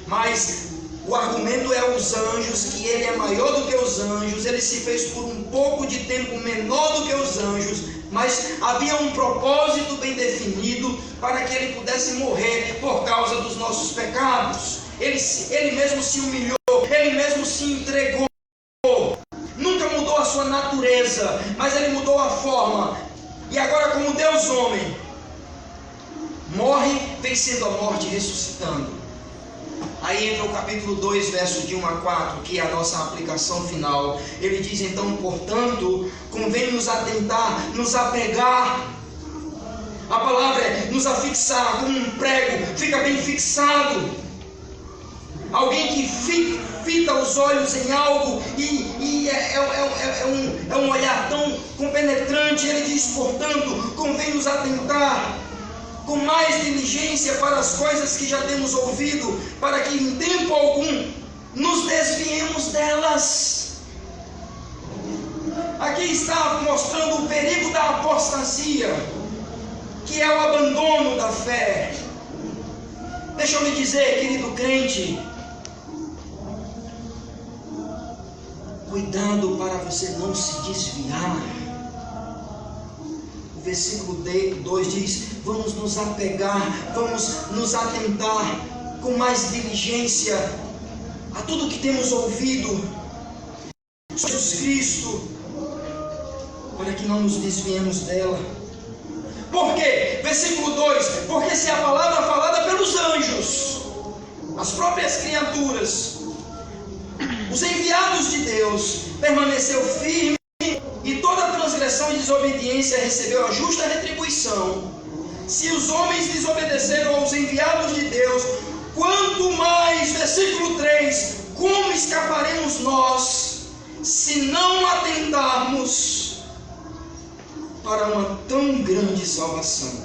mas o argumento é os anjos, que Ele é maior do que os anjos, Ele se fez por um pouco de tempo menor do que os anjos, mas havia um propósito bem definido para que ele pudesse morrer por causa dos nossos pecados. Ele mesmo se humilhou, ele mesmo se entregou. Nunca mudou a sua natureza, mas ele mudou a forma. E agora, como Deus homem, morre vencendo a morte, ressuscitando. Aí entra o capítulo 2, verso de 1 a 4, que é a nossa aplicação final. Ele diz então: portanto, convém nos atentar, nos apegar. A palavra é nos afixar, como um prego, fica bem fixado. Alguém que fita os olhos em algo e é um olhar tão compenetrante. Ele diz: portanto, convém nos atentar com mais diligência para as coisas que já temos ouvido, para que em tempo algum nos desviemos delas. Aqui está mostrando o perigo da apostasia, que é o abandono da fé. Deixa eu lhe dizer, querido crente, cuidado para você não se desviar. O versículo 2 diz: vamos nos apegar, vamos nos atentar com mais diligência a tudo que temos ouvido sobre Jesus Cristo, para que não nos desviemos dela. Por quê? Versículo 2: porque se a palavra falada pelos anjos, as próprias criaturas, os enviados de Deus, permaneceu firme, e toda transgressão e desobediência recebeu a justa retribuição, se os homens desobedeceram aos enviados de Deus, quanto mais, versículo 3, como escaparemos nós, se não atentarmos para uma tão grande salvação,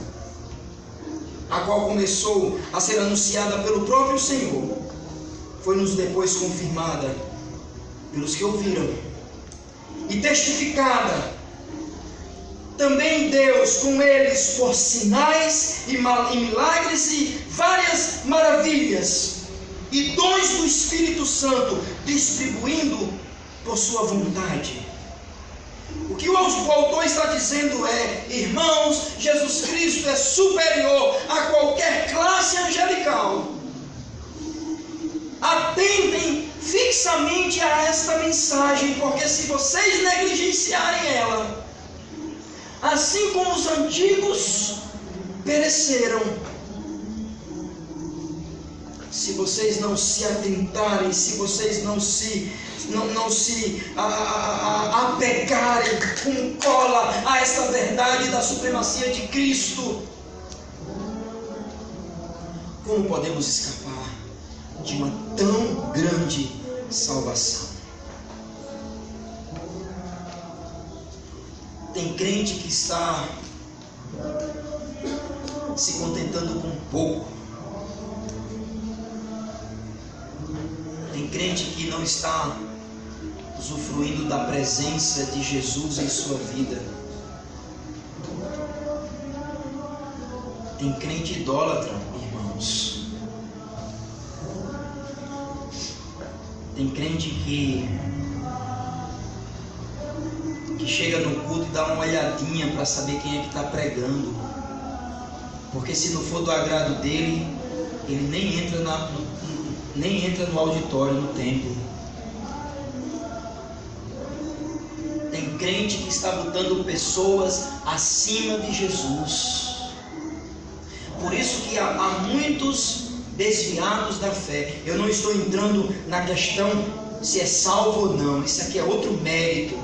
a qual começou a ser anunciada pelo próprio Senhor, foi-nos depois confirmada pelos que ouviram, e testificada também Deus com eles por sinais e milagres e várias maravilhas e dons do Espírito Santo, distribuindo por sua vontade. O que o autor está dizendo é: irmãos, Jesus Cristo é superior a qualquer classe angelical. Atentem fixamente a esta mensagem, porque se vocês negligenciarem ela, assim como os antigos pereceram, se vocês não se atentarem, se vocês não se apegarem com cola a esta verdade da supremacia de Cristo, como podemos escapar de uma tão grande salvação? Tem crente que está se contentando com pouco. Tem crente que não está usufruindo da presença de Jesus em sua vida. Tem crente idólatra, irmãos. Tem crente que chega no culto e dá uma olhadinha para saber quem é que está pregando, porque se não for do agrado dele, ele nem entra no auditório, no templo. Tem crente que está botando pessoas acima de Jesus. Por isso que há muitos desviados da fé. Eu não estou entrando na questão se é salvo ou não. Isso aqui é outro mérito.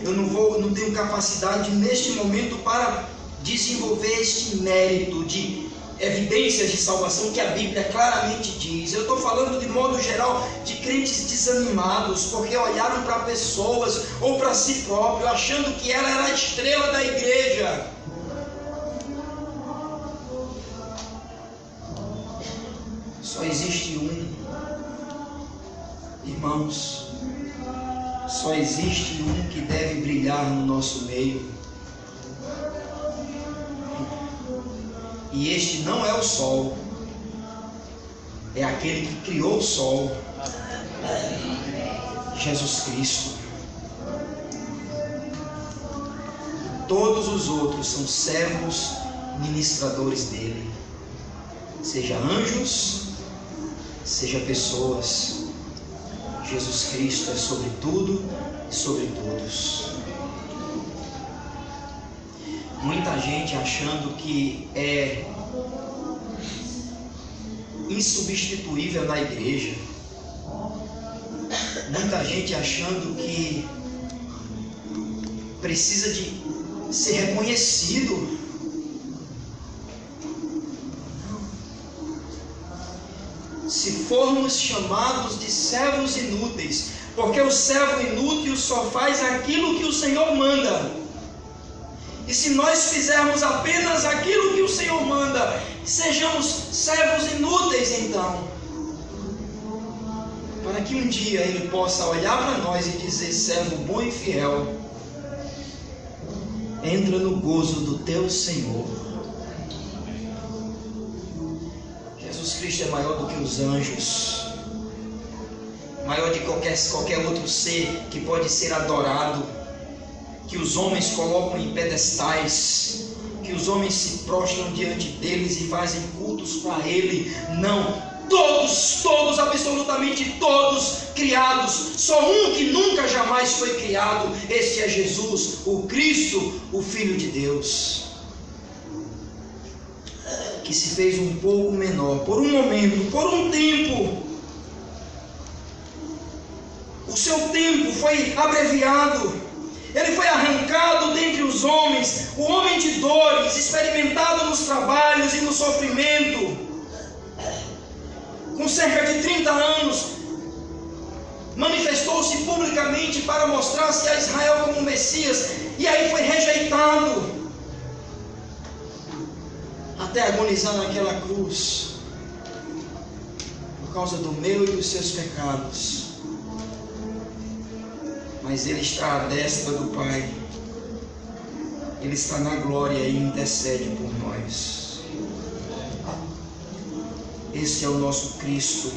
Eu não tenho capacidade neste momento para desenvolver este mérito de evidências de salvação que a Bíblia claramente diz. Eu estou falando de modo geral de crentes desanimados, porque olharam para pessoas ou para si próprio, achando que ela era a estrela da igreja. Só existe um, irmãos, só existe um que deve brilhar no nosso meio. E este não é o sol, é aquele que criou o sol, Jesus Cristo. Todos os outros são servos ministradores dele. Seja anjos, seja pessoas. Jesus Cristo é sobre tudo e sobre todos. Muita gente achando que é insubstituível na igreja. Muita gente achando que precisa de ser reconhecido. Se formos chamados de servos inúteis, porque o servo inútil só faz aquilo que o Senhor manda. E se nós fizermos apenas aquilo que o Senhor manda, sejamos servos inúteis então, para que um dia Ele possa olhar para nós e dizer: servo bom e fiel, entra no gozo do teu Senhor. Jesus Cristo é maior do que os anjos, maior de qualquer outro ser que pode ser adorado, que os homens colocam em pedestais, que os homens se prostram diante deles e fazem cultos para Ele. Não, todos, absolutamente todos criados, só um que nunca jamais foi criado, este é Jesus, o Cristo, o Filho de Deus, que se fez um pouco menor, por um momento, por um tempo. O seu tempo foi abreviado. Ele foi arrancado dentre os homens, o homem de dores, experimentado nos trabalhos e no sofrimento. Com cerca de 30 anos, manifestou-se publicamente para mostrar-se a Israel como Messias, e aí foi rejeitado, até agonizar naquela cruz, por causa do meu e dos seus pecados. Mas Ele está à destra do Pai, Ele está na glória e intercede por nós. Esse é o nosso Cristo,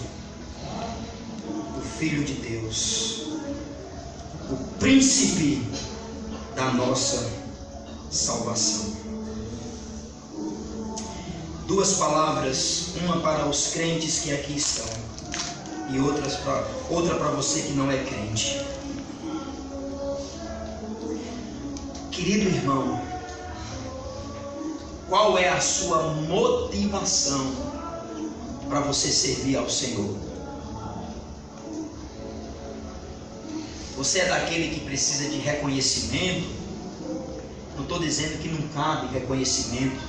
o Filho de Deus, o príncipe da nossa salvação. Duas palavras, uma para os crentes que aqui estão e outra para você que não é crente. Querido irmão, qual é a sua motivação para você servir ao Senhor? Você é daquele que precisa de reconhecimento? Não estou dizendo que não cabe reconhecimento.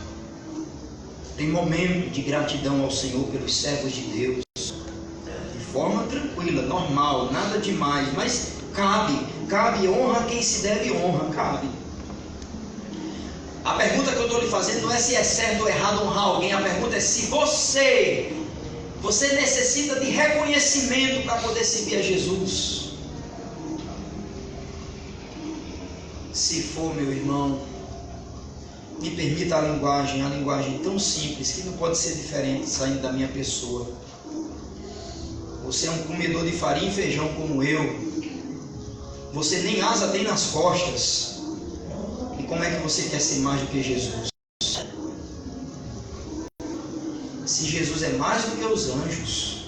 Tem momento de gratidão ao Senhor pelos servos de Deus, de forma tranquila, normal, nada demais, mas cabe honra quem se deve honra, cabe. A pergunta que eu estou lhe fazendo não é se é certo ou errado honrar alguém, a pergunta é se você necessita de reconhecimento para poder servir a Jesus. Se for, meu irmão, me permita a linguagem tão simples que não pode ser diferente saindo da minha pessoa. Você é um comedor de farinha e feijão como eu. Você nem asa tem nas costas. E como é que você quer ser mais do que Jesus? Se Jesus é mais do que os anjos,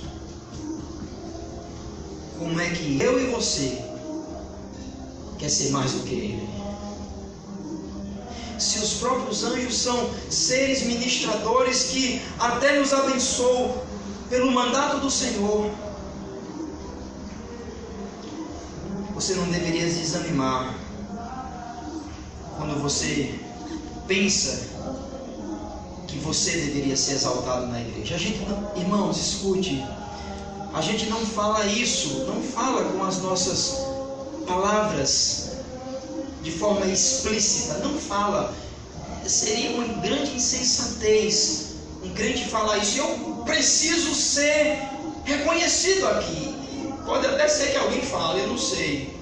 como é que eu e você quer ser mais do que Ele? Se os próprios anjos são seres ministradores que até nos abençoam pelo mandato do Senhor, você não deveria desanimar quando você pensa que você deveria ser exaltado na igreja. Irmãos, escute, a gente não fala isso, não fala com as nossas palavras de forma explícita, não fala. Seria uma grande insensatez um crente falar isso. Eu preciso ser reconhecido aqui. Pode até ser que alguém fale, eu não sei,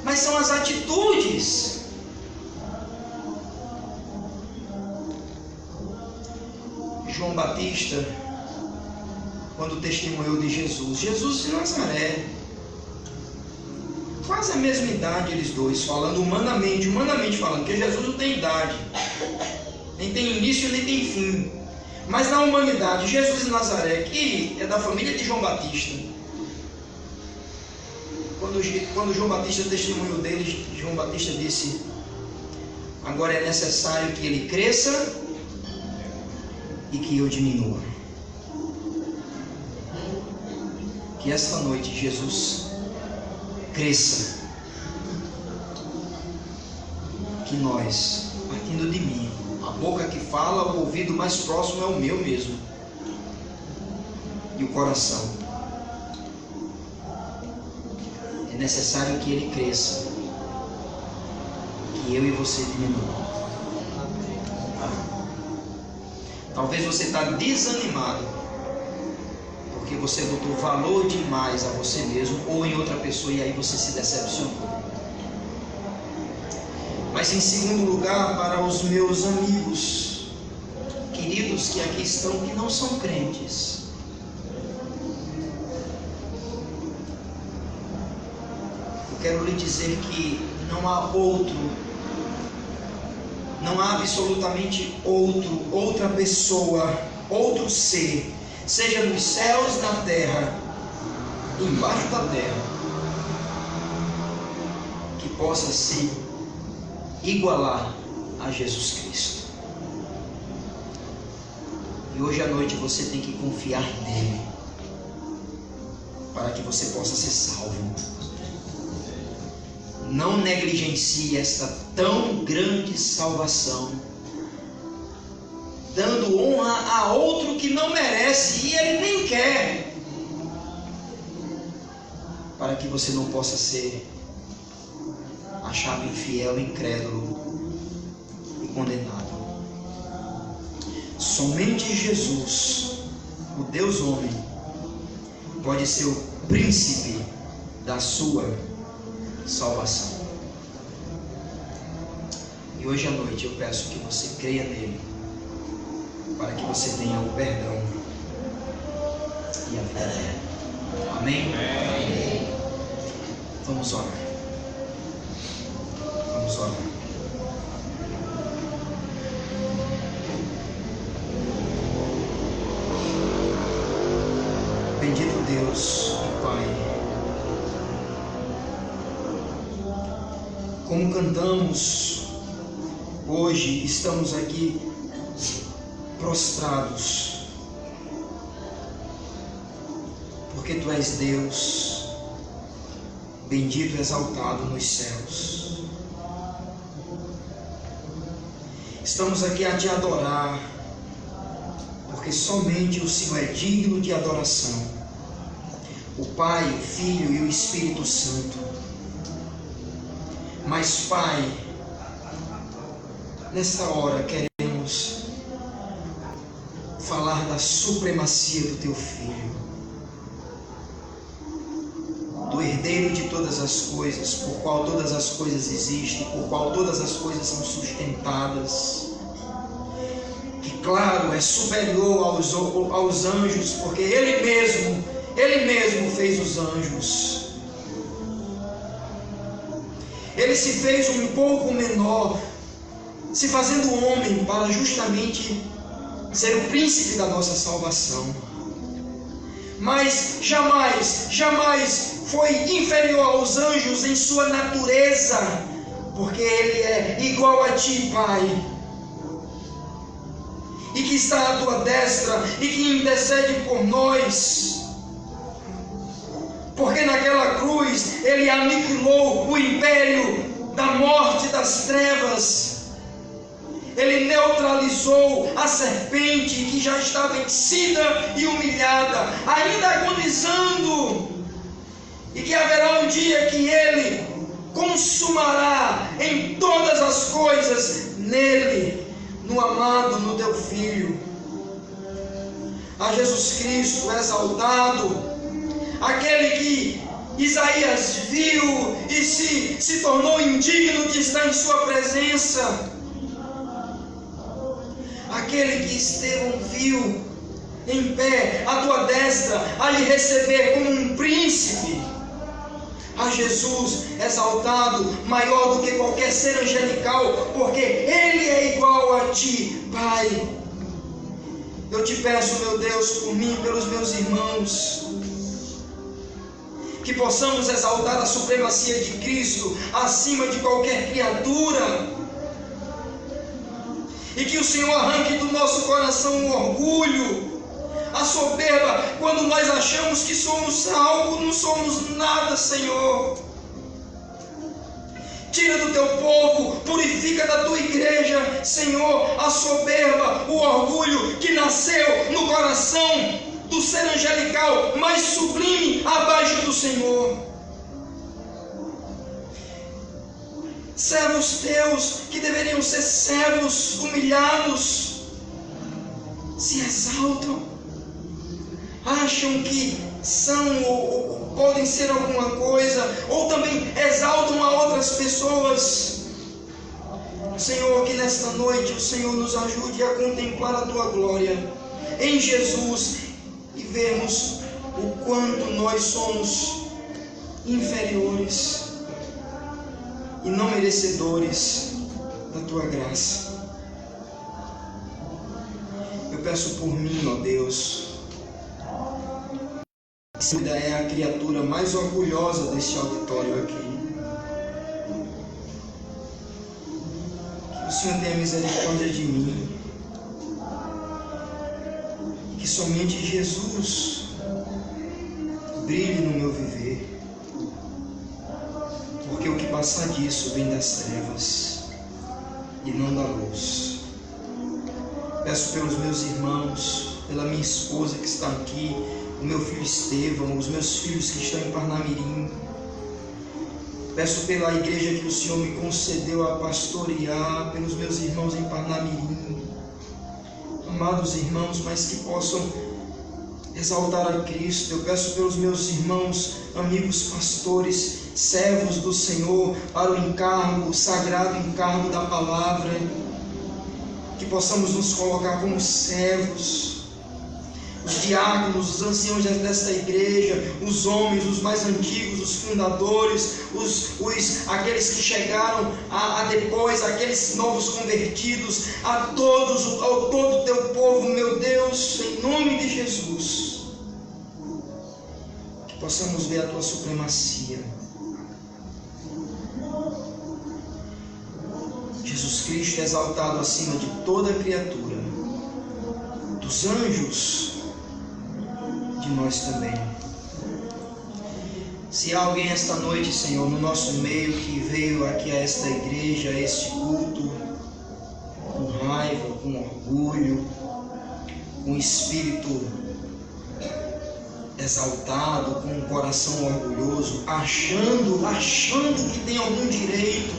mas são as atitudes. João Batista, quando testemunhou de Jesus de Nazaré, quase a mesma idade eles dois, falando humanamente falando, porque Jesus não tem idade, nem tem início nem tem fim. Mas na humanidade, Jesus de Nazaré, que é da família de João Batista, quando João Batista testemunhou dele, João Batista disse: agora é necessário que ele cresça e que eu diminua. Que esta noite Jesus cresça, que nós, partindo de mim, a boca que fala, o ouvido mais próximo é o meu mesmo, e o coração, é necessário que ele cresça, que eu e você diminuam. Talvez você está desanimado porque você botou valor demais a você mesmo ou em outra pessoa, e aí você se decepcionou. Mas em segundo lugar, para os meus amigos queridos que aqui estão, que não são crentes, eu quero lhe dizer que não há absolutamente outra pessoa, outro ser, seja nos céus, na terra, embaixo da terra, que possa se igualar a Jesus Cristo. E hoje à noite você tem que confiar nele, para que você possa ser salvo. Não negligencie esta tão grande salvação, dando honra a outro que não merece e ele nem quer, para que você não possa ser achado infiel, incrédulo e condenado. Somente Jesus, o Deus homem, pode ser o príncipe da sua salvação. E hoje à noite eu peço que você creia nele, para que você tenha o perdão e a vida eterna. Amém? Amém. Vamos orar. Vamos orar. Bendito Deus e Pai, como cantamos hoje, estamos aqui prostrados, porque Tu és Deus, bendito e exaltado nos céus. Estamos aqui a Te adorar, porque somente o Senhor é digno de adoração, o Pai, o Filho e o Espírito Santo. Mas, Pai, nesta hora queremos falar da supremacia do Teu Filho, do herdeiro de todas as coisas, por qual todas as coisas existem, por qual todas as coisas são sustentadas, que, claro, é superior aos anjos, porque Ele mesmo fez os anjos. Ele se fez um pouco menor, se fazendo homem, para justamente ser o príncipe da nossa salvação. Mas jamais foi inferior aos anjos em sua natureza, porque Ele é igual a Ti, Pai, e que está à Tua destra e que intercede por nós. Porque naquela cruz Ele aniquilou o império da morte, das trevas. Ele neutralizou a serpente que já está vencida e humilhada, ainda agonizando, e que haverá um dia que Ele consumará em todas as coisas nele, no amado, no Teu Filho. A Jesus Cristo exaltado, aquele que Isaías viu e se tornou indigno de estar em sua presença, aquele que Estevão viu em pé à Tua destra, a lhe receber como um príncipe, a Jesus exaltado, maior do que qualquer ser angelical, porque Ele é igual a Ti, Pai. Eu te peço, meu Deus, por mim e pelos meus irmãos, que possamos exaltar a supremacia de Cristo acima de qualquer criatura, e que o Senhor arranque do nosso coração o orgulho, a soberba, quando nós achamos que somos algo, não somos nada, Senhor. Tira do teu povo, purifica da tua igreja, Senhor, a soberba, o orgulho que nasceu no coração do ser angelical mais sublime abaixo do Senhor. Servos teus que deveriam ser servos humilhados se exaltam, acham que são ou podem ser alguma coisa, ou também exaltam a outras pessoas. Senhor, que nesta noite o Senhor nos ajude a contemplar a tua glória em Jesus e vermos o quanto nós somos inferiores e não merecedores da tua graça. Eu peço por mim, ó Deus, que é a criatura mais orgulhosa deste auditório aqui. Que o Senhor tenha misericórdia de mim. E que somente Jesus brilhe no meu viver. Porque o que passar disso vem das trevas e não da luz. Peço pelos meus irmãos, pela minha esposa que está aqui, o meu filho Estevão, os meus filhos que estão em Parnamirim. Peço pela igreja que o Senhor me concedeu a pastorear, pelos meus irmãos em Parnamirim. Amados irmãos, mas que possam exaltar a Cristo. Eu peço pelos meus irmãos, amigos pastores, servos do Senhor, para o encargo, o sagrado encargo da palavra, que possamos nos colocar como servos. Os diáconos, os anciãos desta igreja, os homens, os mais antigos, os fundadores, aqueles que chegaram a depois, aqueles novos convertidos, ao todo o teu povo, meu Deus, em nome de Jesus, que possamos ver a tua supremacia. Jesus Cristo é exaltado acima de toda criatura, dos anjos, de nós também. Se há alguém esta noite, Senhor, no nosso meio, que veio aqui a esta igreja, a este culto, com raiva, com orgulho, com espírito exaltado, com um coração orgulhoso, achando que tem algum direito,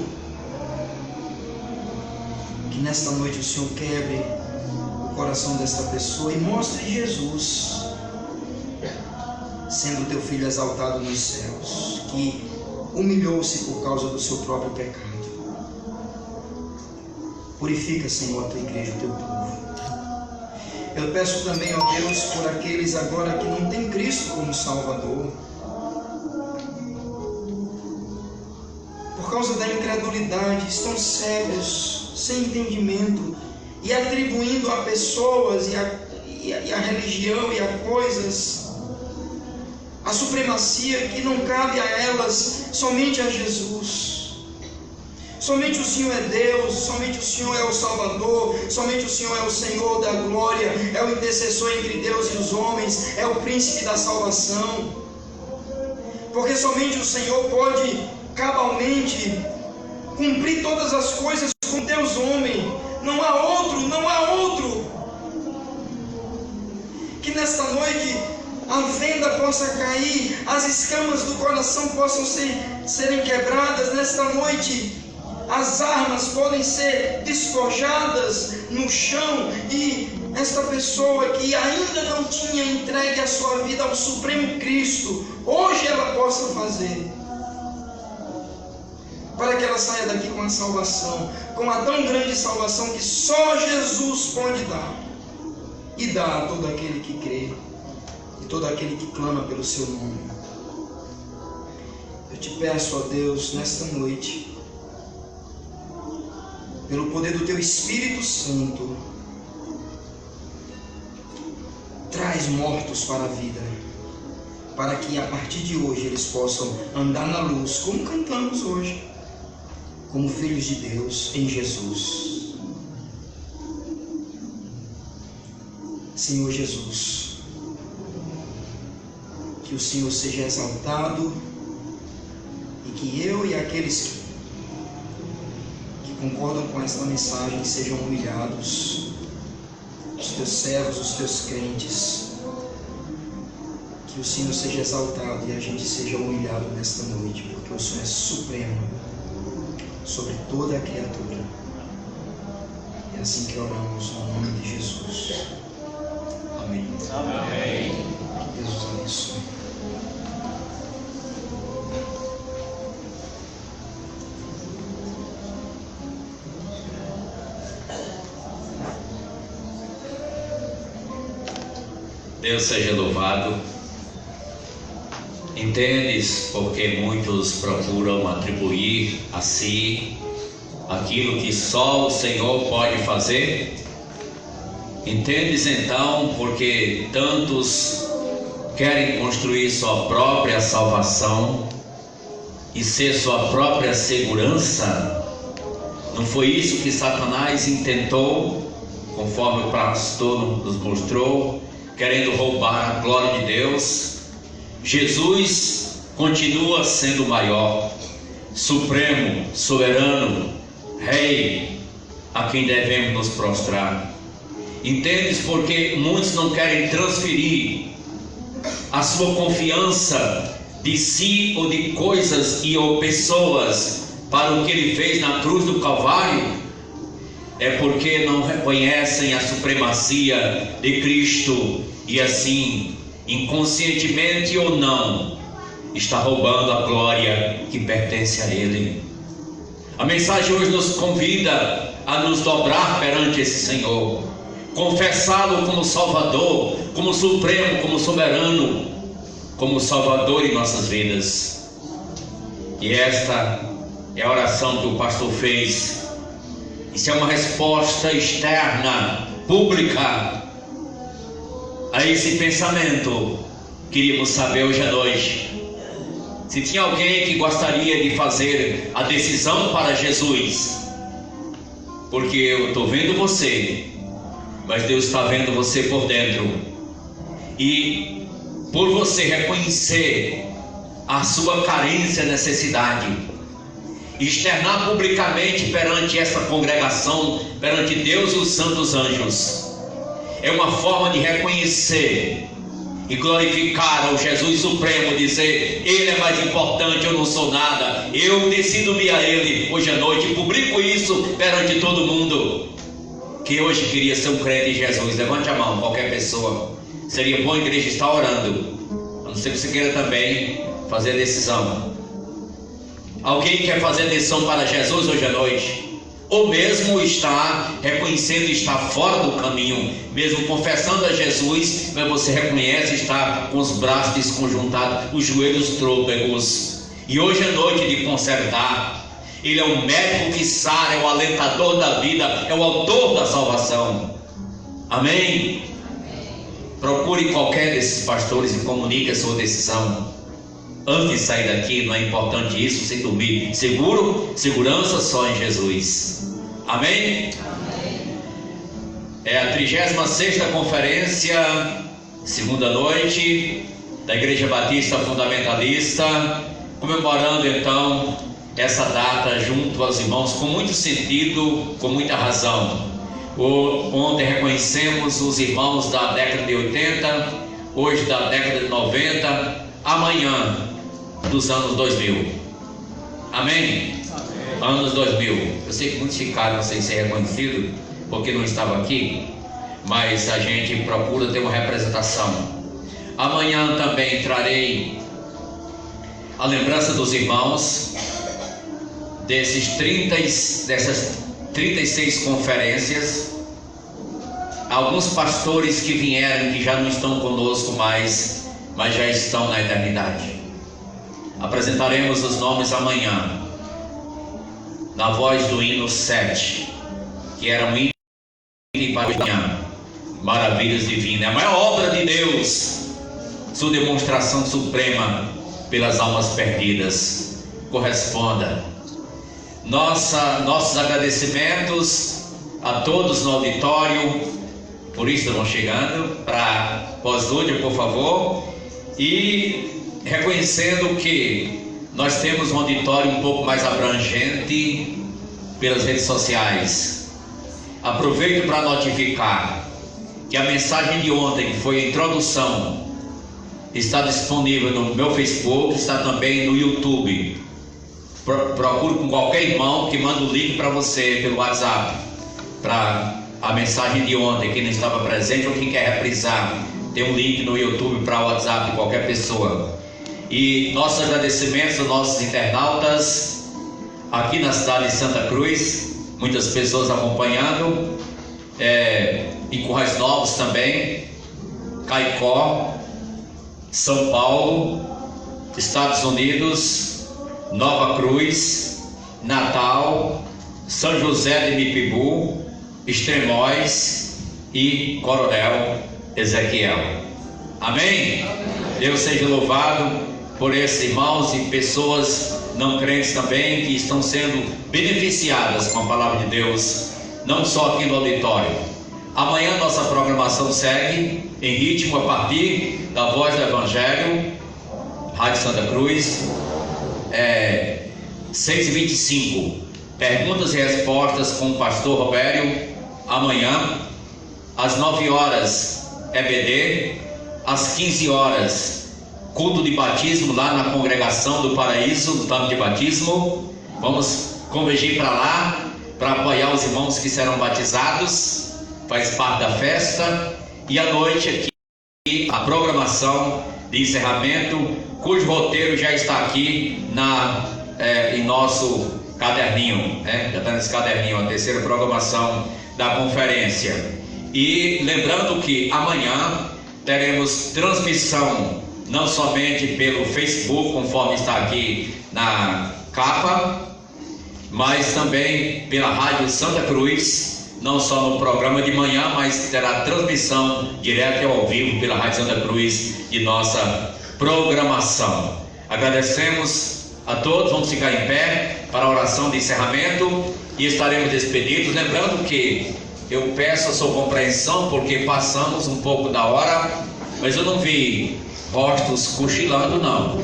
que nesta noite o Senhor quebre o coração desta pessoa e mostre Jesus sendo teu filho exaltado nos céus, que humilhou-se por causa do seu próprio pecado. Purifica, Senhor, a tua igreja, o teu povo. Eu peço também, ó Deus, por aqueles agora que não têm Cristo como Salvador, por causa da incredulidade, estão cegos, sem entendimento, e atribuindo a pessoas e a religião e a coisas a supremacia que não cabe a elas, somente a Jesus. Somente o Senhor é Deus, somente o Senhor é o Salvador, somente o Senhor é o Senhor da glória, é o intercessor entre Deus e os homens, é o príncipe da salvação. Porque somente o Senhor pode cabalmente cumprir todas as coisas com Deus homem. Não há outro. Que nesta noite a venda possa cair, as escamas do coração possam serem quebradas. Nesta noite, as armas podem ser despojadas no chão, e esta pessoa que ainda não tinha entregue a sua vida ao Supremo Cristo, hoje ela possa fazer, para que ela saia daqui com a salvação, com a tão grande salvação que só Jesus pode dar, e dá a todo aquele que crê, todo aquele que clama pelo seu nome. Eu te peço, ó Deus, nesta noite, pelo poder do Teu Espírito Santo, traz mortos para a vida, para que a partir de hoje eles possam andar na luz, como cantamos hoje, como filhos de Deus em Jesus. Senhor Jesus, que o Senhor seja exaltado e que eu e aqueles que concordam com esta mensagem sejam humilhados, os Teus servos, os Teus crentes, que o Senhor seja exaltado e a gente seja humilhado nesta noite, porque o Senhor é supremo sobre toda a criatura. É assim que oramos no nome de Jesus. Amém. Amém. Que Deus os abençoe. Deus seja louvado. Entendes porque muitos procuram atribuir a si aquilo que só o Senhor pode fazer? Entendes então porque tantos querem construir sua própria salvação e ser sua própria segurança? Não foi isso que Satanás intentou, conforme o pastor nos mostrou, querendo roubar a glória de Deus? Jesus continua sendo maior, supremo, soberano, Rei, a quem devemos nos prostrar. Entendes porque muitos não querem transferir a sua confiança de si ou de coisas e ou pessoas para o que Ele fez na cruz do Calvário? É porque não reconhecem a supremacia de Cristo e assim, inconscientemente ou não, está roubando a glória que pertence a Ele. A mensagem hoje nos convida a nos dobrar perante esse Senhor, confessá-lo como Salvador, como Supremo, como Soberano, como Salvador em nossas vidas. E esta é a oração que o pastor fez. Isso é uma resposta externa, pública, a esse pensamento. Queríamos saber hoje à noite se tinha alguém que gostaria de fazer a decisão para Jesus, porque eu estou vendo você, mas Deus está vendo você por dentro, e por você reconhecer a sua carência, necessidade, externar publicamente perante essa congregação, perante Deus e os santos anjos, é uma forma de reconhecer e glorificar ao Jesus Supremo, dizer: Ele é mais importante, eu não sou nada, eu decido-me a Ele hoje à noite, publico isso perante todo mundo. Que hoje queria ser um crente em Jesus, levante a mão, qualquer pessoa. Seria bom a igreja estar orando, a não ser que você queira também fazer a decisão. Alguém quer fazer a decisão para Jesus hoje à noite? Ou mesmo está reconhecendo estar fora do caminho, mesmo confessando a Jesus, mas você reconhece estar com os braços desconjuntados, os joelhos trôpegos, e hoje é noite de consertar. Ele é o médico que sara, é o alentador da vida, é o autor da salvação. Amém? Procure qualquer desses pastores e comunique a sua decisão. Antes de sair daqui, não é importante isso, sem dormir seguro, segurança só em Jesus. Amém? É a 36ª conferência, segunda noite, da Igreja Batista Fundamentalista, comemorando então essa data junto aos irmãos, com muito sentido, com muita razão. Ontem reconhecemos os irmãos da década de 80, hoje da década de 90, amanhã dos anos 2000. Amém? Anos 2000. Eu sei que muitos ficaram sem ser reconhecidos porque não estavam aqui, mas a gente procura ter uma representação. Amanhã também trarei a lembrança dos irmãos dessas 36 conferências. Alguns pastores que vieram, que já não estão conosco mais, mas já estão na eternidade. Apresentaremos os nomes amanhã, na voz do hino 7, que era um hino para amanhã. Maravilhas divinas, é a maior obra de Deus, sua demonstração suprema pelas almas perdidas. Corresponda nossos agradecimentos a todos no auditório. Por isso vão chegando para pós-lúdio, por favor, e reconhecendo que nós temos um auditório um pouco mais abrangente pelas redes sociais. Aproveito para notificar que a mensagem de ontem, que foi a introdução, está disponível no meu Facebook, está também no YouTube. Procure com qualquer irmão que manda o link para você pelo WhatsApp, para a mensagem de ontem, quem não estava presente ou quem quer reprisar, tem um link no YouTube para o WhatsApp de qualquer pessoa. E nossos agradecimentos aos nossos internautas aqui na cidade de Santa Cruz, muitas pessoas acompanhando, em Currais Novos também, Caicó, São Paulo, Estados Unidos, Nova Cruz, Natal, São José de Mipibu, Extremóis e Coronel Ezequiel. Amém? Deus seja louvado por esses irmãos e pessoas não crentes também que estão sendo beneficiadas com a palavra de Deus, não só aqui no auditório. Amanhã nossa programação segue em ritmo a partir da Voz do Evangelho, Rádio Santa Cruz, 6h25, perguntas e respostas com o pastor Robério. Amanhã, às 9 horas, EBD, às 15 horas, culto de batismo lá na Congregação do Paraíso, do tanque de batismo. Vamos convergir para lá, para apoiar os irmãos que serão batizados, faz parte da festa. E à noite aqui, a programação de encerramento, cujo roteiro já está aqui em nosso caderninho, já está nesse caderninho, a terceira programação da conferência. E lembrando que amanhã teremos transmissão não somente pelo Facebook, conforme está aqui na capa, mas também pela Rádio Santa Cruz, não só no programa de manhã, mas terá transmissão direta e ao vivo pela Rádio Santa Cruz de nossa programação. Agradecemos a todos, vamos ficar em pé para a oração de encerramento e estaremos despedidos. Lembrando que eu peço a sua compreensão porque passamos um pouco da hora, mas eu não vi rostos cochilando não,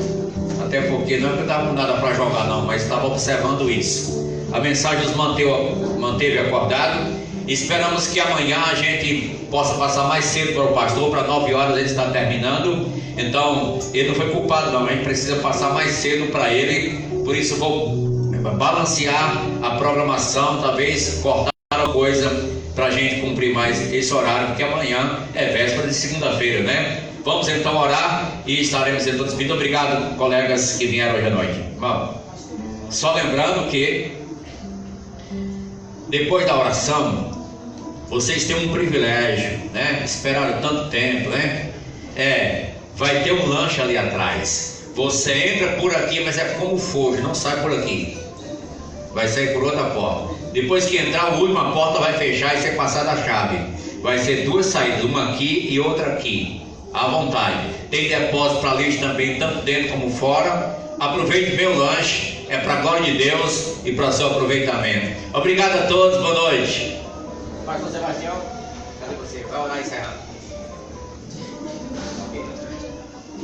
até porque não é que eu estava com nada para jogar não, mas estava observando isso. A mensagem nos manteve acordado. Esperamos que amanhã a gente possa passar mais cedo para o pastor, para 9 horas ele está terminando. Então ele não foi culpado não, a gente precisa passar mais cedo para ele. Por isso vou balancear a programação, talvez cortar alguma coisa para a gente cumprir mais esse horário, porque amanhã é véspera de segunda-feira, né? Vamos então orar e estaremos então despedidos. Obrigado, colegas que vieram hoje à noite. Vamos. Só lembrando que depois da oração vocês têm um privilégio, né? Esperaram tanto tempo, né? Vai ter um lanche ali atrás. Você entra por aqui, mas é como foge, não sai por aqui. Vai sair por outra porta. Depois que entrar, a última porta vai fechar e ser passada a chave. Vai ser 2 saídas, uma aqui e outra aqui. À vontade. Tem depósito para lixo também, tanto dentro como fora. Aproveite bem o lanche, é para a glória de Deus e para o seu aproveitamento. Obrigado a todos, boa noite. Pastor Sebastião, cadê você? Vai orar e encerrar.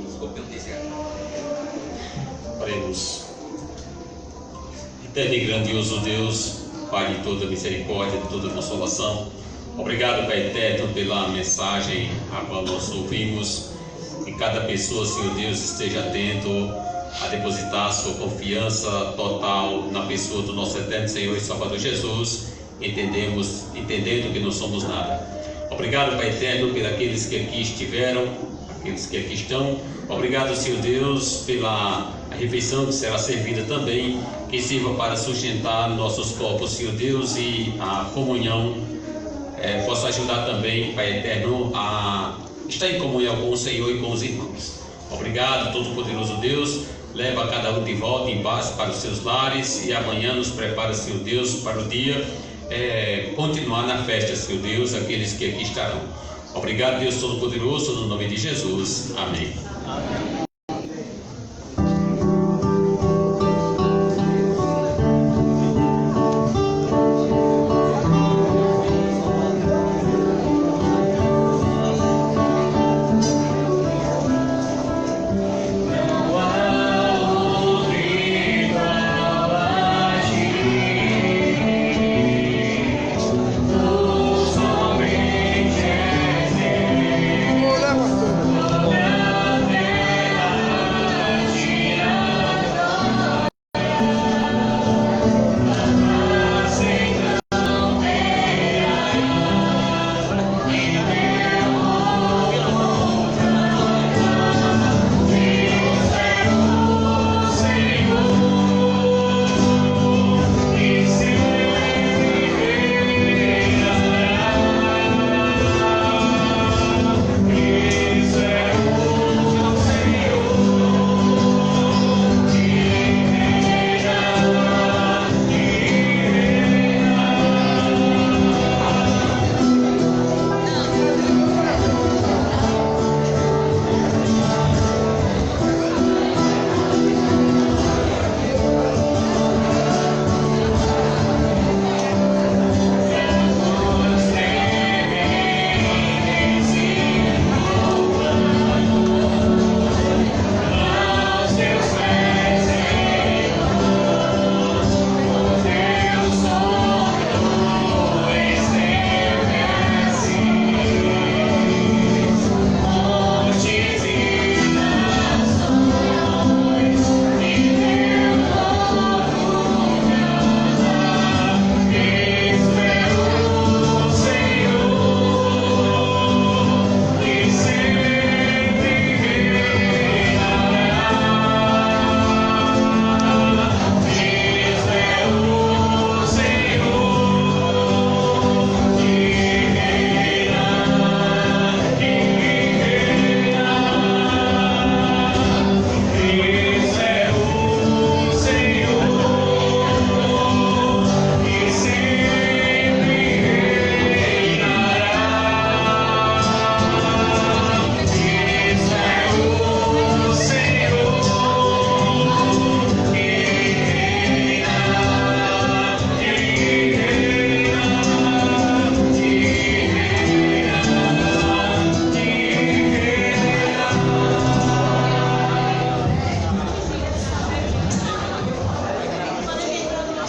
Desculpe, não disse. Oremos. Eterno e grandioso Deus, Pai de toda misericórdia, de toda consolação, obrigado, Pai eterno, pela mensagem a qual nós ouvimos. Que cada pessoa, Senhor Deus, esteja atento a depositar sua confiança total na pessoa do nosso eterno Senhor e Salvador Jesus, entendendo que não somos nada. Obrigado, Pai eterno, por aqueles que aqui estiveram, aqueles que aqui estão. Obrigado, Senhor Deus, pela refeição que será servida também, que sirva para sustentar nossos corpos, Senhor Deus, e a comunhão possa ajudar também, Pai eterno, a estar em comunhão com o Senhor e com os irmãos. Obrigado, Todo-Poderoso Deus, leva cada um de volta em paz para os seus lares, e amanhã nos prepara, Senhor Deus, para o dia continuar na festa, Senhor Deus, aqueles que aqui estarão. Obrigado, Deus Todo-Poderoso, no nome de Jesus. Amém. Amém.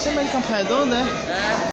Chama ele Campo Redondo, né?